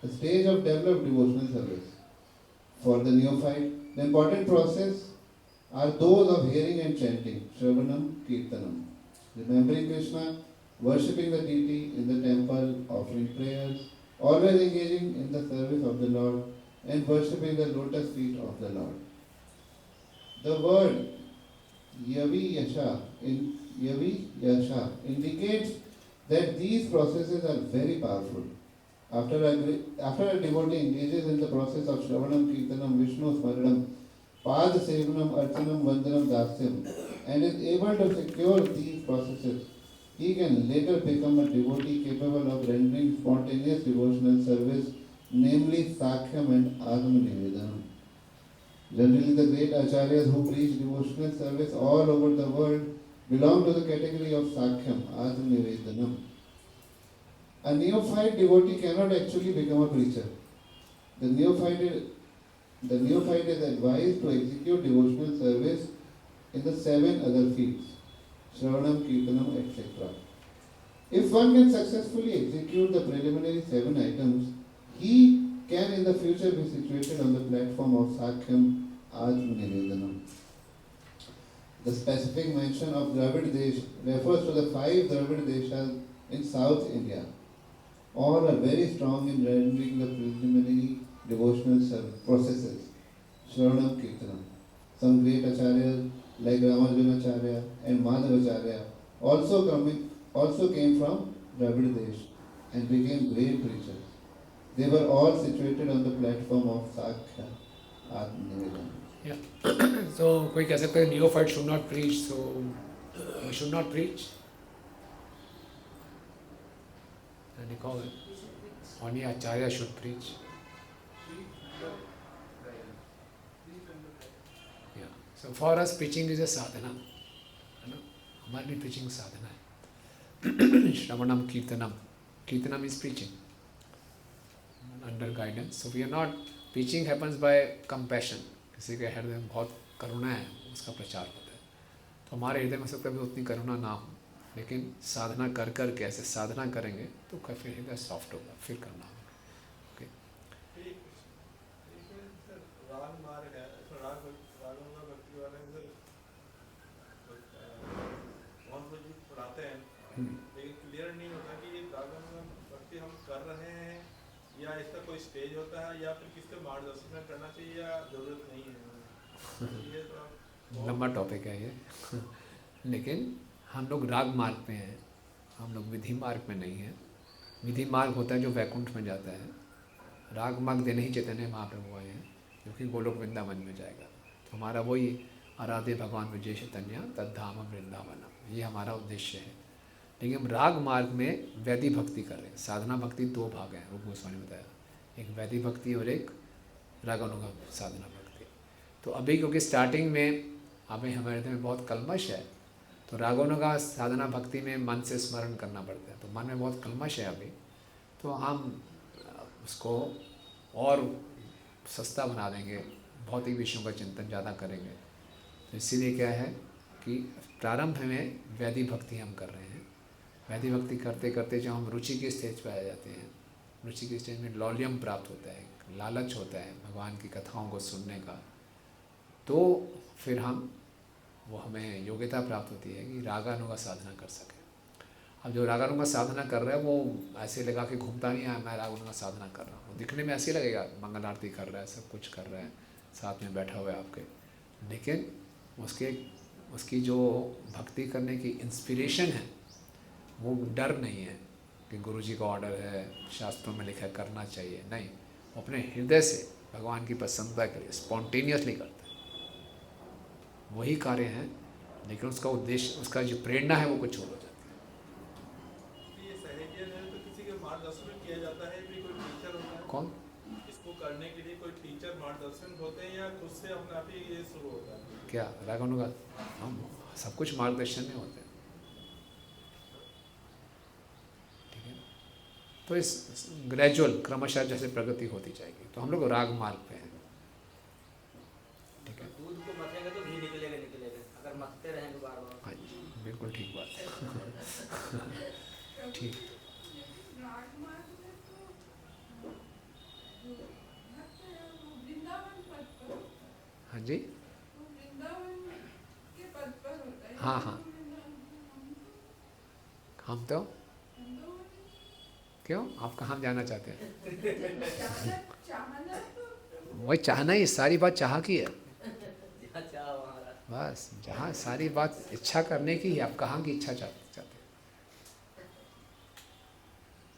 the stage of developed devotional service. For the neophyte, the important process are those of hearing and chanting, Shravanam, Kirtanam, remembering Krishna, worshipping the deity in the temple, offering prayers, always engaging in the service of the Lord, and worshipping the lotus feet of the Lord. The word Yavi Yasha indicates that these processes are very powerful. After a devotee engages in the process of Shravanam, Kirtanam, Vishnu Smaranam, Pad Sevanam, Archanam, Vandanam, Dasyam, and is able to secure these processes, he can later become a devotee capable of rendering spontaneous devotional service, namely Sakhyam and Agama Nivedanam. Generally, the great acharyas who preach devotional service all over the world belong to the category of Sakhyam, Agama Nivedanam. A neophyte devotee cannot actually become a preacher. The neophyte is advised to execute devotional service in the 7 other fields, Shravanam, Kirtanam, etc. If one can successfully execute the preliminary 7 items, he can in the future be situated on the platform of Sakhyam Atma Nivedanam. The specific mention of Dravid Desh refers to the 5 Dravid Deshas in South India. All are very strong in rendering the preliminary devotional processes, Shravanam, Kirtanam. Some great acharyas like Ramarjunacharya and Madhavacharya also came from Dravid Desh and became great preachers. They were all situated on the platform of Sakya Atma Nivedanam. Yeah. So कोई कह सकता है neophyte should not preach, so we should not preach. And they call it only Acharya should preach. Yeah. So for us preaching is a sadhana. हमारे लिए preaching sadhana है. Shravanam, Kirtanam. Kirtanam is preaching under guidance. So we are not, preaching happens by compassion. किसी के हृदय में बहुत करुणा है, उसका प्रचार होता है. तो हमारे हृदय में सकता है उतनी करुणा ना हो, लेकिन साधना कर कर के ऐसे साधना करेंगे तो फिर हृदय सॉफ्ट होगा, फिर करना होगा. ओके. राग मार्ग है, तो रागों का भक्ति वाले बहुत कुछ पढ़ाते हैं, लेकिन क्लियर नहीं होता कि ये रागों का भक्ति हम कर रहे हैं या इसका कोई स्टेज होता है या फिर किसके मार्गदर्शन में करना चाहिए या जरूरत नहीं है. ये तो लंबा टॉपिक है ये. लेकिन हम लोग राग मार्ग पे हैं, हम लोग विधि मार्ग में नहीं हैं. विधि मार्ग होता है जो वैकुंठ में जाता है. राग मार्ग देने ही चैतन्य महाप्रभु आए हैं, क्योंकि गोलोक वृंदावन में जाएगा. तो हमारा वही आराध्य भगवान विजय चैतन्य तद्धाम वृंदावनम, ये हमारा उद्देश्य है. लेकिन हम राग मार्ग में वैदिक भक्ति कर रहे हैं. साधना भक्ति 2 भाग हैं, रूप गोस्वामी ने बताया, एक वैदिक भक्ति और एक रागानुगा साधना भक्ति. तो अभी क्योंकि स्टार्टिंग में अभी हमारे हृदय में बहुत कल्मश है, तो रागानुगा साधना भक्ति में मन से स्मरण करना पड़ता है. तो मन में बहुत कल्मश है अभी, तो हम उसको और सस्ता बना देंगे, भौतिक विषयों का चिंतन ज़्यादा करेंगे. तो इसीलिए क्या है कि प्रारंभ में वैदिक भक्ति हम कर रहे हैं. वैदिक भक्ति करते करते जब हम रुचि की स्टेज पर आ जाते हैं, रुचि की स्टेज में लौल्यम प्राप्त होता है, लालच होता है भगवान की कथाओं को सुनने का, तो फिर हमें योग्यता प्राप्त होती है कि रागानुगा साधना कर सके. अब जो रागानुगा साधना कर रहा है वो ऐसे लगा के घूमता नहीं है मैं रागानुगा साधना कर रहा हूँ. दिखने में ऐसे लगेगा मंगल आरती कर रहा है, सब कुछ कर रहा है, साथ में बैठा हुआ है आपके, लेकिन उसकी जो भक्ति करने की इंस्पिरेशन है वो डर नहीं है कि गुरुजी का ऑर्डर है, शास्त्रों में लिखा है करना चाहिए. नहीं, वो अपने हृदय से भगवान की प्रसन्नता के लिए स्पॉन्टेनियसली करता है. वही कार्य है, लेकिन उसका उद्देश्य, उसका जो प्रेरणा है वो कुछ और हो जाती है. ये सहजन है तो किसी के मार्गदर्शन में किया जाता है, भी कोई टीचर होता है? कौन? इसको करने के लिए कोई टीचर मार्गदर्शन होते हैं या खुद से अपने आप ही ये शुरू होता है? क्या रागानुगा? हम सब कुछ मार्गदर्शन में होते हैं. तो इस ग्रेजुअल क्रमशः जैसे प्रगति होती जाएगी. तो हम लोग राग मार्ग पे हैं. ठीक है. दूध को मथेंगे तो घी निकलेगा, अगर मथते रहेंगे बार बार. हाँ जी, बिल्कुल ठीक बात है. ठीक. राग मार्ग में तो भक्त है वो वृंदावन पद पर. हाँ जी. वो वृंदावन के पद पर होता है. हाँ हाँ. हम तो क्यों, आप कहाँ जाना चाहते हैं? वही चाहना ही, सारी बात चाह की है. बस जहाँ सारी बात इच्छा करने की है, आप कहाँ की इच्छा चाहते हैं.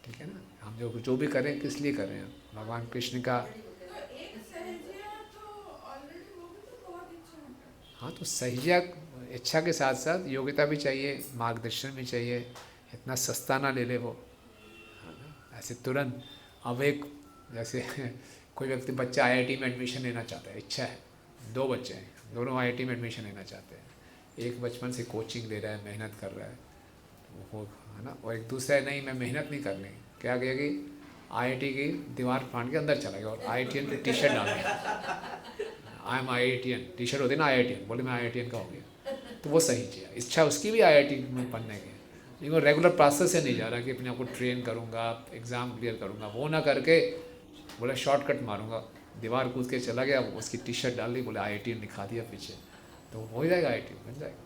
ठीक है ना. हम जो भी करें किस लिए कर रहे हैं? भगवान कृष्ण का. हाँ, तो सहजिया इच्छा के साथ साथ योग्यता भी चाहिए, मार्गदर्शन भी चाहिए. इतना सस्ता ना ले ले वो ऐसे तुरंत. अब एक जैसे कोई व्यक्ति बच्चा IIT में एडमिशन लेना चाहता है, इच्छा है, 2 बच्चे हैं, दोनों IIT में एडमिशन लेना चाहते हैं. एक बचपन से कोचिंग ले रहा है, मेहनत कर रहा है, वो है ना, और एक दूसरा है नहीं मैं मेहनत नहीं करनी, क्या किया कि आईआईटी की दीवार फाड़ के अंदर चला गया और आईआईटीएन की टी शर्ट डाल दिया। I am IITian T shirt होती है ना आईआईटीएन, बोले मैं आईआईटीएन का हो गया। तो वो सही किया, इच्छा उसकी भी आईआईटी में पढ़ने की, लेकिन वो रेगुलर प्रोसेस से नहीं जा रहा कि अपने आप को ट्रेन करूँगा, एग्ज़ाम क्लियर करूँगा, वो ना करके बोला शॉर्टकट मारूंगा, दीवार कूद के चला गया, उसकी टी शर्ट डाल ली, बोले आईआईटीएन दिखा दिया पीछे, तो हो जाएगा आईआईटीएन बन जाएगा।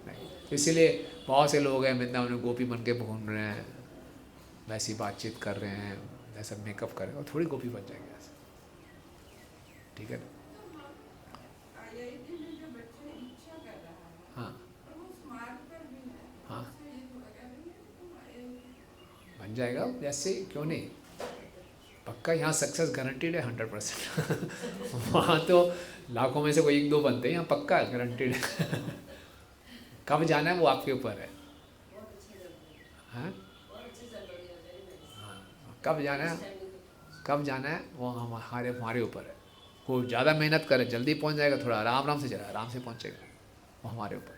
नहीं, इसीलिए बहुत से लोग हैं वृंदावन में गोपी बन के घूम रहे हैं, वैसी बातचीत कर रहे हैं, ऐसा मेकअप कर रहे हैं, और थोड़ी गोपी बन जाएंगे ऐसे, ठीक है ना? आईआईटी में जो बच्चा इच्छा कर रहा है, हाँ तो उस मार्ग पर भी है, हाँ उससे ये तो लगा नहीं है कि तुम IIT बन जाएगा, जैसे क्यों नहीं, पक्का यहाँ सक्सेस गारंटीड है 100%। वहाँ तो लाखों में से कोई 1-2 बनते हैं, यहाँ पक्का गारंटीड है। कब जाना है वो आपके ऊपर है। हाँ कब जाना है, कब जाना है वो हमारे ऊपर है। कोई ज़्यादा मेहनत करे जल्दी पहुँच जाएगा, थोड़ा आराम से चला आराम से पहुँचेगा, वो हमारे ऊपर।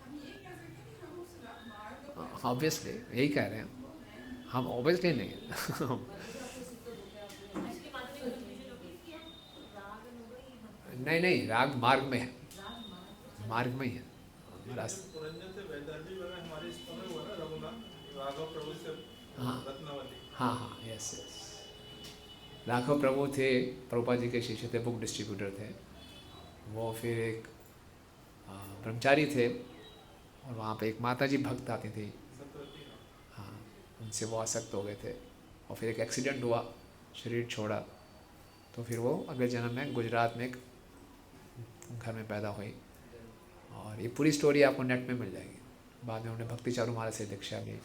हम ये कह सकते हैं कि हम उस मार्ग पर ऑब्वियसली यही कह रहे हैं हम, ऑब्वियसली नहीं। नहीं राग मार्ग में है, मार्ग में ही है रास्ता। पुरंजन से वैदर्भी वगैरह हमारे इस समय हुआ ना रघुनाथ राघव प्रभु से हाँ रत्नावली। हाँ यस। राघव प्रभु थे, प्रभुपाद जी के शिष्य थे, बुक डिस्ट्रीब्यूटर थे। वो फिर एक ब्रह्मचारी थे और वहाँ पे एक माता जी भक्त आती थी, हाँ उनसे वो आसक्त हो गए थे और फिर एक एक्सीडेंट हुआ, शरीर छोड़ा, तो फिर वो अगले जन्म में गुजरात में एक घर में पैदा हुई। और ये पूरी स्टोरी आपको नेट में मिल जाएगी। बाद में उन्हें भक्ति चारू महाराज से दीक्षा ली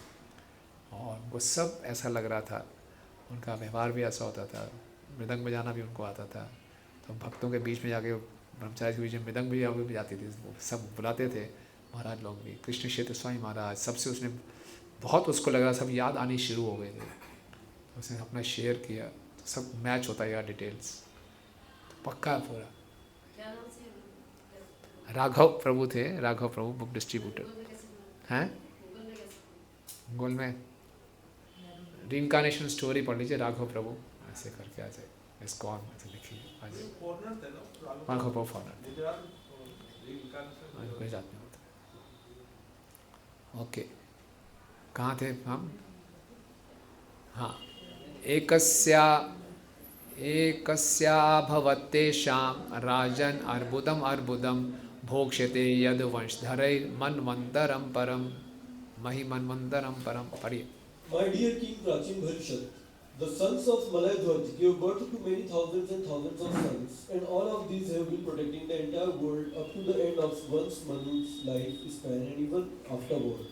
और उनको सब ऐसा लग रहा था, उनका व्यवहार भी ऐसा होता था, मृदंग बजाना भी उनको आता था। तो भक्तों के बीच में जाके, ब्रह्मचारी के बीच में मृदंग भी जाती थी, वो सब बुलाते थे महाराज लोग भी, कृष्ण क्षेत्र स्वामी महाराज, सबसे उसने बहुत उसको लग रहा, सब याद आनी शुरू हो गए थे। तो उसने अपना शेयर किया, तो सब मैच होता गया डिटेल्स, तो पक्का पूरा। राघव प्रभु थे, राघव प्रभु बुक डिस्ट्रीब्यूटर हैं। गूगल में रीइंकार्नेशन स्टोरी पढ़ लीजिए, राघव प्रभु ऐसे करके आ जाए, इस्कॉन ऐसे लिखिए आ जाए। राघव प्रभु फॉरनर गुजरात में होता है। ओके, कहाँ थे हम? हाँ, एकस्या भवत्तेषां राजन अर्बुदम भोक्ष्यते यद वंशधरैर्मन्वन्तरं परम महिमन्वन्तरं परम। पढ़िए। My dear King Prachin Bharishad, the sons of Malayadhwaj gave birth to many thousands and thousands of sons, and all of these have been protecting the entire world up to the end of one's Manu's life span and even afterward.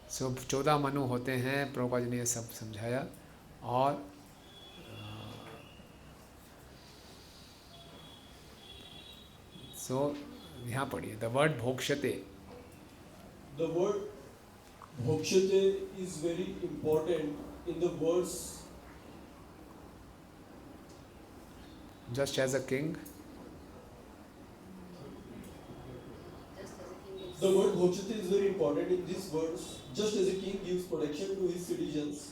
So 14 Manu होते हैं, प्रभुपाद जी ने ये सब समझाया। और यहाँ पढ़िए, द वर्ड भोक्ष्यते। The word bhokshate is very important in the words just as a king. The word bhokshate is very important in these words. Just as a king gives protection to his citizens,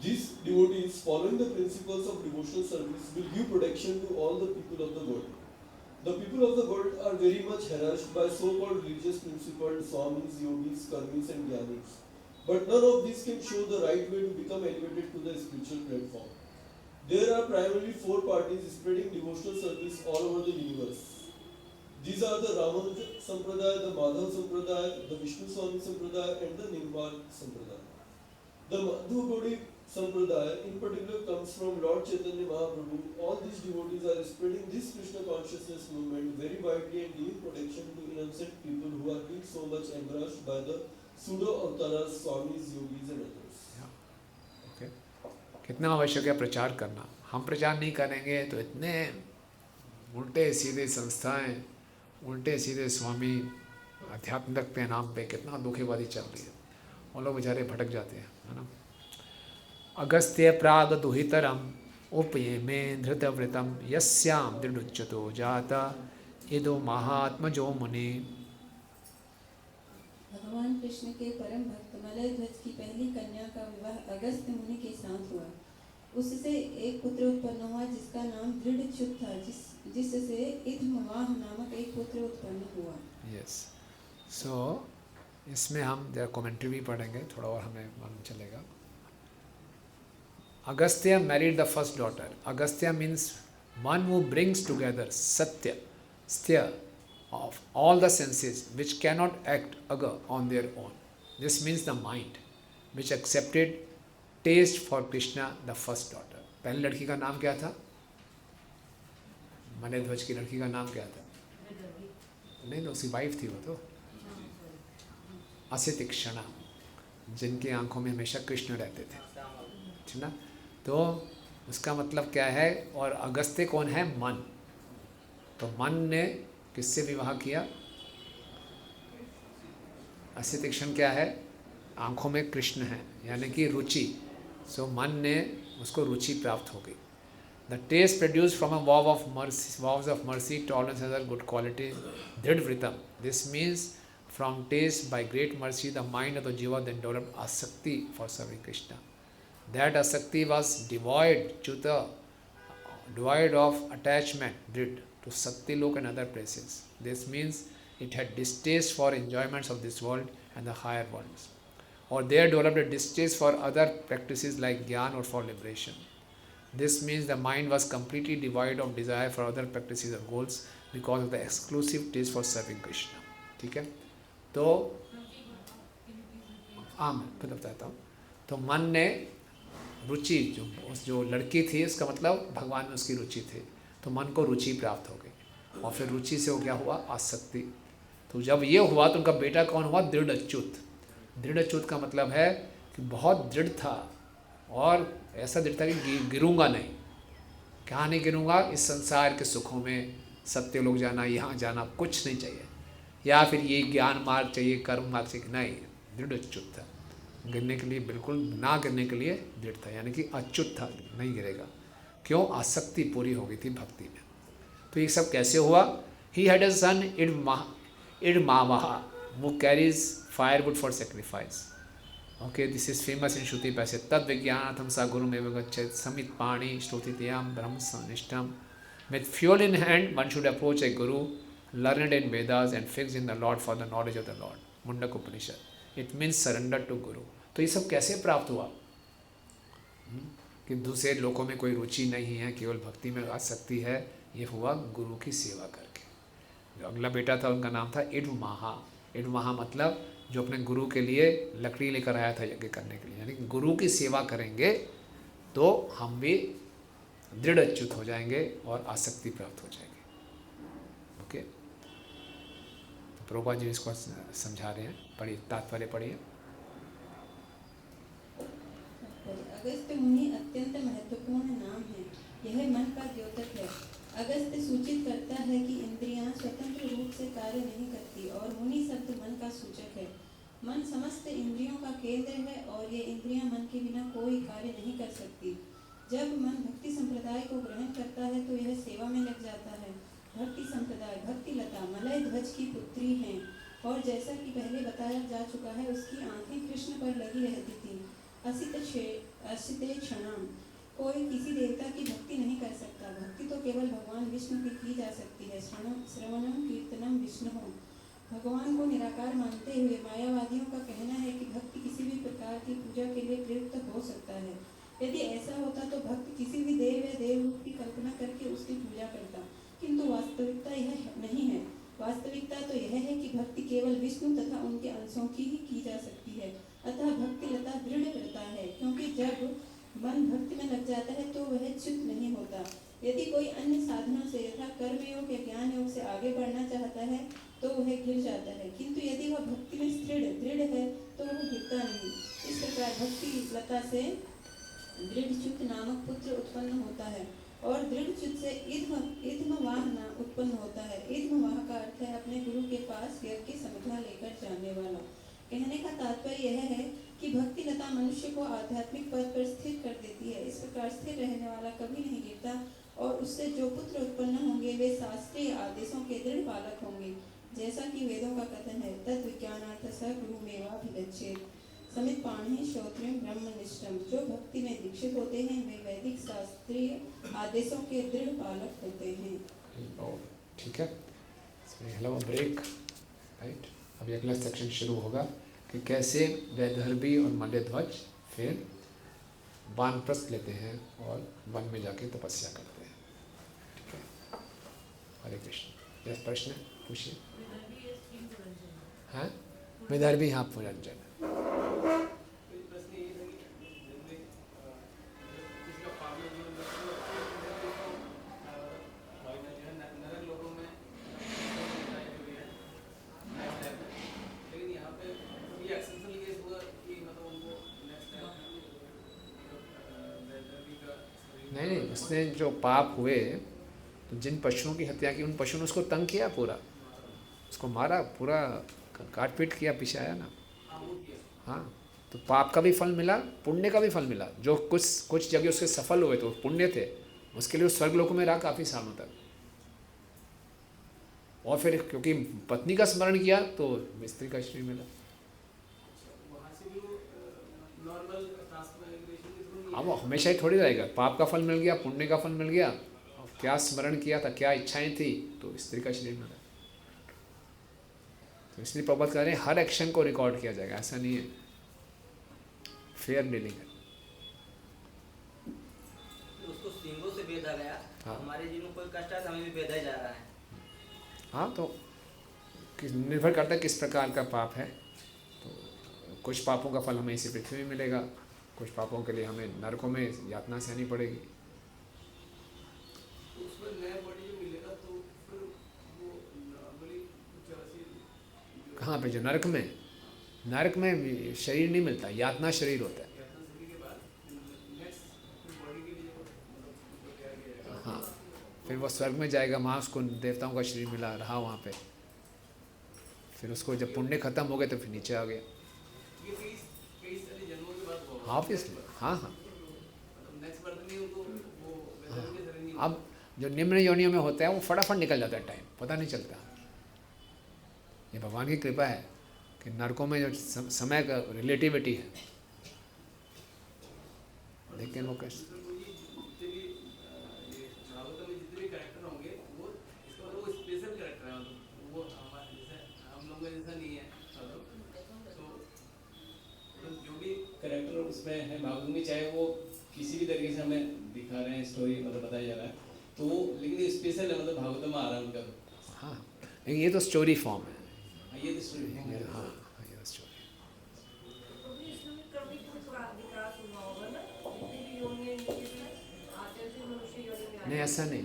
these devotees, following the principles of devotional service, will give protection to all the people of the world. The people of the world are very much harassed by so-called religious principles, swamis, yogis, karmis and gyanis. But none of these can show the right way to become elevated to the spiritual platform. There are primarily 4 parties spreading devotional service all over the universe. These are the Ramanuja Sampradaya, the Madhav Sampradaya, the Vishnu Swami Sampradaya and the Nimbal Sampradaya. The Madhu Gaudiya Sampradaya in particular comes from Lord Chaitanya Mahaprabhu. All these devotees are spreading this Krishna consciousness movement very widely and giving protection to innocent people who are being so much embarrassed by the pseudo-avtaras, swamis, yogis and others. Okay. कितना आवश्यक है प्रचार करना। हम प्रचार नहीं करेंगे तो इतने उल्टे सीधे संस्थाएं, उल्टे सीधे स्वामी आध्यात्मिक के नाम पे कितना धोखेबाजी चल रही है, वो लोग बेचारे भटक जाते हैं, है ना। अगस्त्य प्राग दुहितरम उपयेमे धृतव्रतम यस्याम दृढ़ुच्यतो जाता इदो महात्मजो मुनि। भगवान कृष्ण के परम भक्त मलय ध्वज की पहली कन्या का विवाह अगस्त्य मुनि के साथ हुआ। उससे एक पुत्र उत्पन्न हुआ जिसका नाम दृढ़च्युत था, जिससे इत्मवाह नामक एक पुत्र उत्पन्न हुआ। यस, सो इसमें हम जरा कमेंट्री भी पढ़ेंगे, थोड़ा और हमें मालूम चलेगा। Agastya married the first daughter. Agastya means one who brings together satya, sthya of all the senses which cannot act on their own. This means the mind which accepted taste for Krishna, the first daughter. पहली लड़की का नाम क्या था? मलय ध्वज की लड़की का नाम क्या था? नहीं, उसकी वाइफ थी वो तो, असितिक्षणा, जिनकी आंखों में हमेशा कृष्ण रहते थे, ठीक ना। तो उसका मतलब क्या है? और अगस्त्य कौन है? मन। तो मन ने किससे विवाह किया? असितिक्षण क्या है? आंखों में कृष्ण है, यानी कि रुचि। सो मन ने उसको रुचि प्राप्त हो गई। The taste produce from a vows of mercy, tolerance and other good qualities, drid vritam. This means from taste by great mercy the mind of the jiva then developed asakti for serving Krishna. That asakti was devoid of attachment, drid, to Satyalok and other places. This means it had distaste for enjoyments of this world and the higher worlds. Or there developed a distaste for other practices like Gyan or for liberation. This means the mind was completely devoid of desire for other practices or goals because of the exclusive taste for serving Krishna. ठीक है? तो मैं फिर बताता हूँ। तो मन ने रुचि, जो लड़की थी, उसका मतलब भगवान में उसकी रुचि थी, तो मन को रुचि प्राप्त हो गई, और फिर रुचि से वो क्या हुआ? आसक्ति। तो जब ये हुआ तो उनका बेटा कौन हुआ? दृढ़च्युत। दृढ़च्युत का मतलब है कि बहुत दृढ़ था, और ऐसा दृढ़ था कि गिरूंगा नहीं। कहाँ नहीं गिरूंगा? इस संसार के सुखों में, सत्य लोग जाना, यहाँ जाना, कुछ नहीं चाहिए, या फिर ये ज्ञान मार्ग चाहिए, कर्म मार्ग चाहिए, नहीं। दृढ़च्युत था, गिरने के लिए बिल्कुल ना गिरने के लिए दृढ़ था, यानी कि अच्युत था, नहीं गिरेगा। क्यों? आसक्ति पूरी हो गई थी भक्ति में। तो ये सब कैसे हुआ? He had a son Idhmavaha who carries firewood for sacrifice. Okay, this is famous in Shruti passage. Tad vijnanatham sa gurum eva gacchet samit pani shrutitiyam brahma sanishtam. With fuel in hand, one should approach a guru learned in Vedas and fixed in the Lord for the knowledge of the Lord. Mundak Upanishad. It means surrender to Guru. तो ये सब कैसे प्राप्त हुआ? कि दूसरे लोगों में कोई रुचि नहीं है, केवल भक्ति में आसक्ति है। ये हुआ गुरु की सेवा करके। जो अगला बेटा था उनका नाम था इडमाहा। इडमाहा मतलब जो अपने गुरु के लिए लकड़ी लेकर आया था यज्ञ करने के लिए, यानी गुरु की सेवा करेंगे तो हम भी दृढ़च्युत हो जाएंगे और आसक्ति प्राप्त हो जाएगी। ओके, तो प्रभुपाद जी इसको समझा रहे हैं, पढ़िए, तात्पर्य पढ़िए। अगस्त्य मुनि अत्यंत महत्वपूर्ण नाम है। यह मन का द्योतक है। अगस्त्य सूचित करता है कि इंद्रियां स्वतंत्र रूप से कार्य नहीं करती, और मुनि शब्द मन का सूचक है। मन समस्त इंद्रियों का केंद्र है, और ये इंद्रियां मन के बिना कोई कार्य नहीं कर सकती। जब मन भक्ति संप्रदाय को ग्रहण करता है तो यह सेवा में लग जाता है। भक्ति संप्रदाय भक्ति लता मलय ध्वज की पुत्री हैं, और जैसा कि पहले बताया जा चुका है, उसकी आंखें कृष्ण पर लगी रहती थी। असिते क्षणाम, कोई किसी देवता की भक्ति नहीं कर सकता। भक्ति तो केवल भगवान विष्णु की जा सकती है। श्रवणम कीर्तनम विष्णु हो। भगवान को निराकार मानते हुए मायावादियों का कहना है कि भक्ति किसी भी प्रकार की पूजा के लिए प्रयुक्त हो सकता है। यदि ऐसा होता तो भक्त किसी भी देव या देवरूप की कल्पना करके उसकी पूजा करता, किंतु वास्तविकता यह नहीं है। वास्तविकता तो यह है कि भक्ति केवल विष्णु तथा उनके अंशों की ही की जा सकती है। अतः भक्ति लता दृढ़ व्रता है, क्योंकि जब मन भक्ति में लग जाता है तो वह च्युत नहीं होता। यदि कोई अन्य साधनों से यथा कर्मयोग या ज्ञान योग से आगे बढ़ना चाहता है तो वह गिर जाता है, किंतु यदि वह भक्ति में दृढ़ है तो वह गिरता नहीं। इस प्रकार भक्ति लता से दृढ़च्युत नामक पुत्र उत्पन्न होता है, और दृढ़च्युत से इद्मवाह उत्पन्न होता है। इद्मवाह का अर्थ है अपने गुरु के पास यज्ञ की समझा लेकर जाने वाला। कहने का तात्पर्य यह है कि भक्ति लता मनुष्य को आध्यात्मिक पद पर स्थिर कर देती है। इस प्रकार स्थिर रहने वाला कभी नहीं गिरता, और उससे जो पुत्र उत्पन्न होंगे वे शास्त्रीय आदेशों के दृढ़ पालक होंगे। जैसा कि वेदों का कथन है, तद विज्ञानार्थ स गृहमेवाभिगच्छेत्। समित पाणि श्रोत्रियं ब्रह्मनिष्ठम्। जो भक्ति में दीक्षित होते हैं वे वैदिक शास्त्रीय आदेशों के दृढ़ पालक होते हैं। ठीक है, हेलो ब्रेक, राइट। अभी अगला सेक्शन शुरू होगा कि कैसे वैदर्भी और मल्यध्वज फिर वानप्रस्थ लेते हैं और वन में जाके तपस्या करते हैं। ठीक है, हरे कृष्ण। यस, प्रश्न पूछिए। हाँ, विदर्भी, हाँ, पुरंजन। नहीं, उसने जो पाप हुए तो जिन पशुओं की हत्या की, उन पशुओं ने उसको तंग किया, पूरा उसको मारा, पूरा काट पीट किया, पीछे आया ना। हाँ, तो पाप का भी फल मिला, पुण्य का भी फल मिला। जो कुछ जगह उसके सफल हुए तो पुण्य थे, उसके लिए स्वर्ग लोक में रहा काफ़ी सालों तक। और फिर क्योंकि पत्नी का स्मरण किया तो स्त्री का शरीर मिला। अब वो हमेशा ही थोड़ी रहेगा। पाप का फल मिल गया, पुण्य का फल मिल गया, और क्या स्मरण किया था, क्या इच्छाएं थी, तो स्त्री का शरीर मिला। तो इसलिए प्रभात कह रहे हैं हर एक्शन को रिकॉर्ड किया जाएगा, ऐसा नहीं है, फेयर डीलिंग है। उसको सिंगों से बेधा गया। हाँ। हमारे जीवन कोई कष्ट है, हमें भी बेधा ही जा रहा है। हाँ, तो निर्भर करता है किस प्रकार का पाप है। तो कुछ पापों का फल हमें इसी पृथ्वी में मिलेगा, कुछ पापों के लिए हमें नरकों में यातना सहनी पड़ेगी। कहाँ पे? जो नरक में शरीर नहीं मिलता, यातना शरीर होता है। हाँ, फिर वो स्वर्ग में जाएगा, वहाँ उसको देवताओं का शरीर मिला, रहा वहाँ पे। फिर उसको जब पुण्य खत्म हो गए तो फिर नीचे आ गया। हाँ, ऑब्वियसली, हाँ। अब जो निम्न योनियों में होता है वो फटाफट निकल जाता है, टाइम पता नहीं चलता। ये भगवान की कृपा है कि नरकों में जो समय का रिलेटिविटी है, लेकिन वो कैसे कैरेक्टर उसमें है भागवत में, चाहे वो किसी भी तरीके से हमें दिखा रहे हैं, स्टोरी मतलब बताया जा रहा है, तो वो लेकिन स्पेशल है, मतलब भागवत में आ रहा है उनका। हाँ, लेकिन ये तो स्टोरी फॉर्म है। ये तो स्टोरी है। हाँ, ये तो स्टोरी। नहीं, ऐसा नहीं,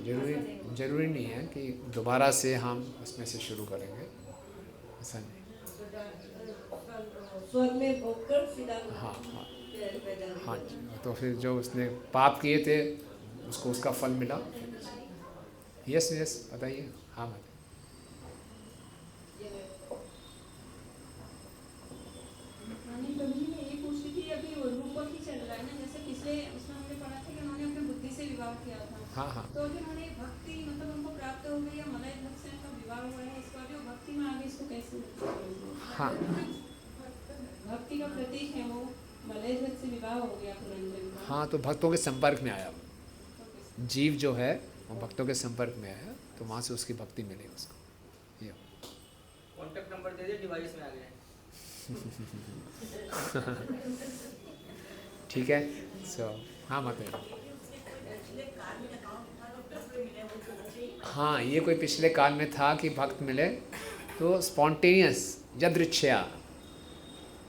जरूरी नहीं है कि दोबारा से हम उसमें से शुरू करेंगे, ऐसा नहीं। स्वर्ग में होकर सीधा हाँ, हाँ, हाँ जी। तो फिर जो उसने पाप किए थे उसको उसका फल मिला। यस, बताइए। हाँ, बताइए। प्रभु जी, मैं ये पूछ रही थी, अभी रूपक ही चल रहा है ना, जैसे पिछले उसमें हमने पढ़ा था कि उन्होंने अपनी बुद्धि से विवाह किया था। हाँ, हाँ। तो अभी उन्होंने भक्ति मतलब उनको प्राप्त हो गई या मलय ध्वज से उनका विवाह हुआ है, इसको अभी वो भक्ति में आगे इसको कैसे? हाँ, भक्ति का प्रतीक है वो, मलय ध्वज से विवाह हो गया पुरंजन का। हाँ, तो भक्तों के संपर्क में आया, जीव जो है वो भक्तों के संपर्क में आया, तो वहाँ से उसकी भक्ति मिली उसको। ये कॉन्टैक्ट नंबर दे दिए, डिवाइस में आ गए। ठीक है, सो हाँ, बताइए। हाँ, ये कोई पिछले काल में था कि भक्त मिले तो स्पॉन्टेनियस यदृच्छया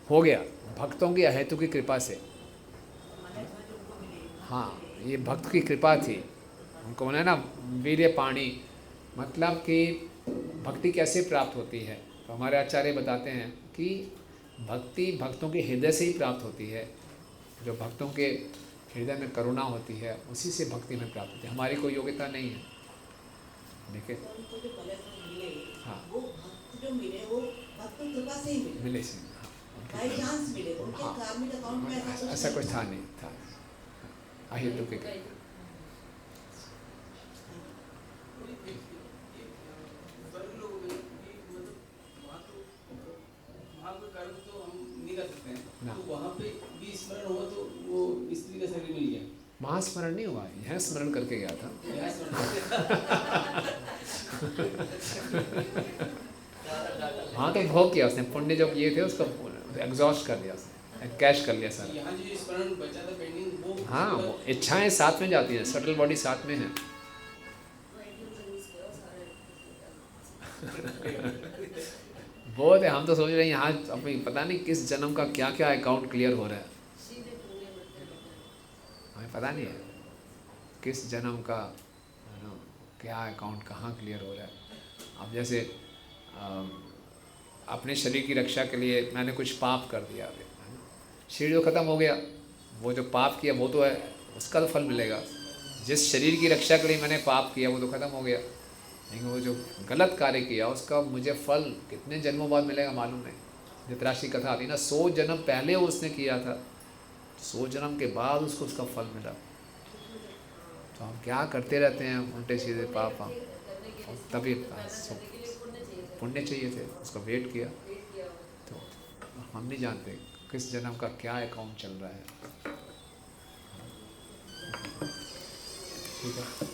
हो गया, भक्तों की अहेतु की कृपा से। हाँ, ये भक्त की कृपा थी, उनको बोला ना वीर्य पाणी, मतलब कि भक्ति कैसे प्राप्त होती है। तो हमारे आचार्य बताते हैं कि भक्ति भक्तों के हृदय से ही प्राप्त होती है। जो भक्तों के हृदय में करुणा होती है उसी से भक्ति में प्राप्त होती है, हमारी कोई योग्यता नहीं है। देखिए, हाँ, वो भक्त जो मिले वो भक्त कृपा से ही मिले से, बाय चांस मिले, उनके हाँ, कार्मिक अकाउंट में ऐसा कुछ था नहीं था, अहेतु के। ना। तो वहाँ पे भी स्मरण हुआ तो वो स्त्री का शरीर मिल गया। वहाँ स्मरण नहीं हुआ, यह स्मरण करके गया था। यहाँ हाँ तो भोग किया उसने, पुण्य जो किए थे उसको एग्जॉस्ट कर दिया उसने, कैश कर लिया सारा। यहाँ जो स्मरण बचा था पेंडिंग वो हाँ वो इच्छाएं साथ में जाती हैं, सटल बॉडी साथ में है। बहुत है, हम तो सोच रहे हैं यहाँ अपनी पता नहीं किस जन्म का क्या क्या अकाउंट क्लियर हो रहा है, हमें पता नहीं है किस जन्म का क्या अकाउंट कहाँ क्लियर हो रहा है। अब जैसे अपने शरीर की रक्षा के लिए मैंने कुछ पाप कर दिया, अभी शरीर जो ख़त्म हो गया, वो जो पाप किया वो तो है, उसका तो फल मिलेगा। जिस शरीर की रक्षा के लिए मैंने पाप किया वो तो ख़त्म हो गया, लेकिन वो जो गलत कार्य किया उसका मुझे फल कितने जन्मों बाद मिलेगा मालूम नहीं। धृतराष्ट्र की कथा आती है ना, 100 जन्म पहले उसने किया था, 100 जन्म के बाद उसको उसका फल मिला। तो हम क्या करते रहते हैं उल्टे सीधे पाप, हम तभी पुण्य चाहिए थे, उसका वेट किया। तो हम नहीं जानते किस जन्म का क्या अकाउंट चल रहा है। ठीक है।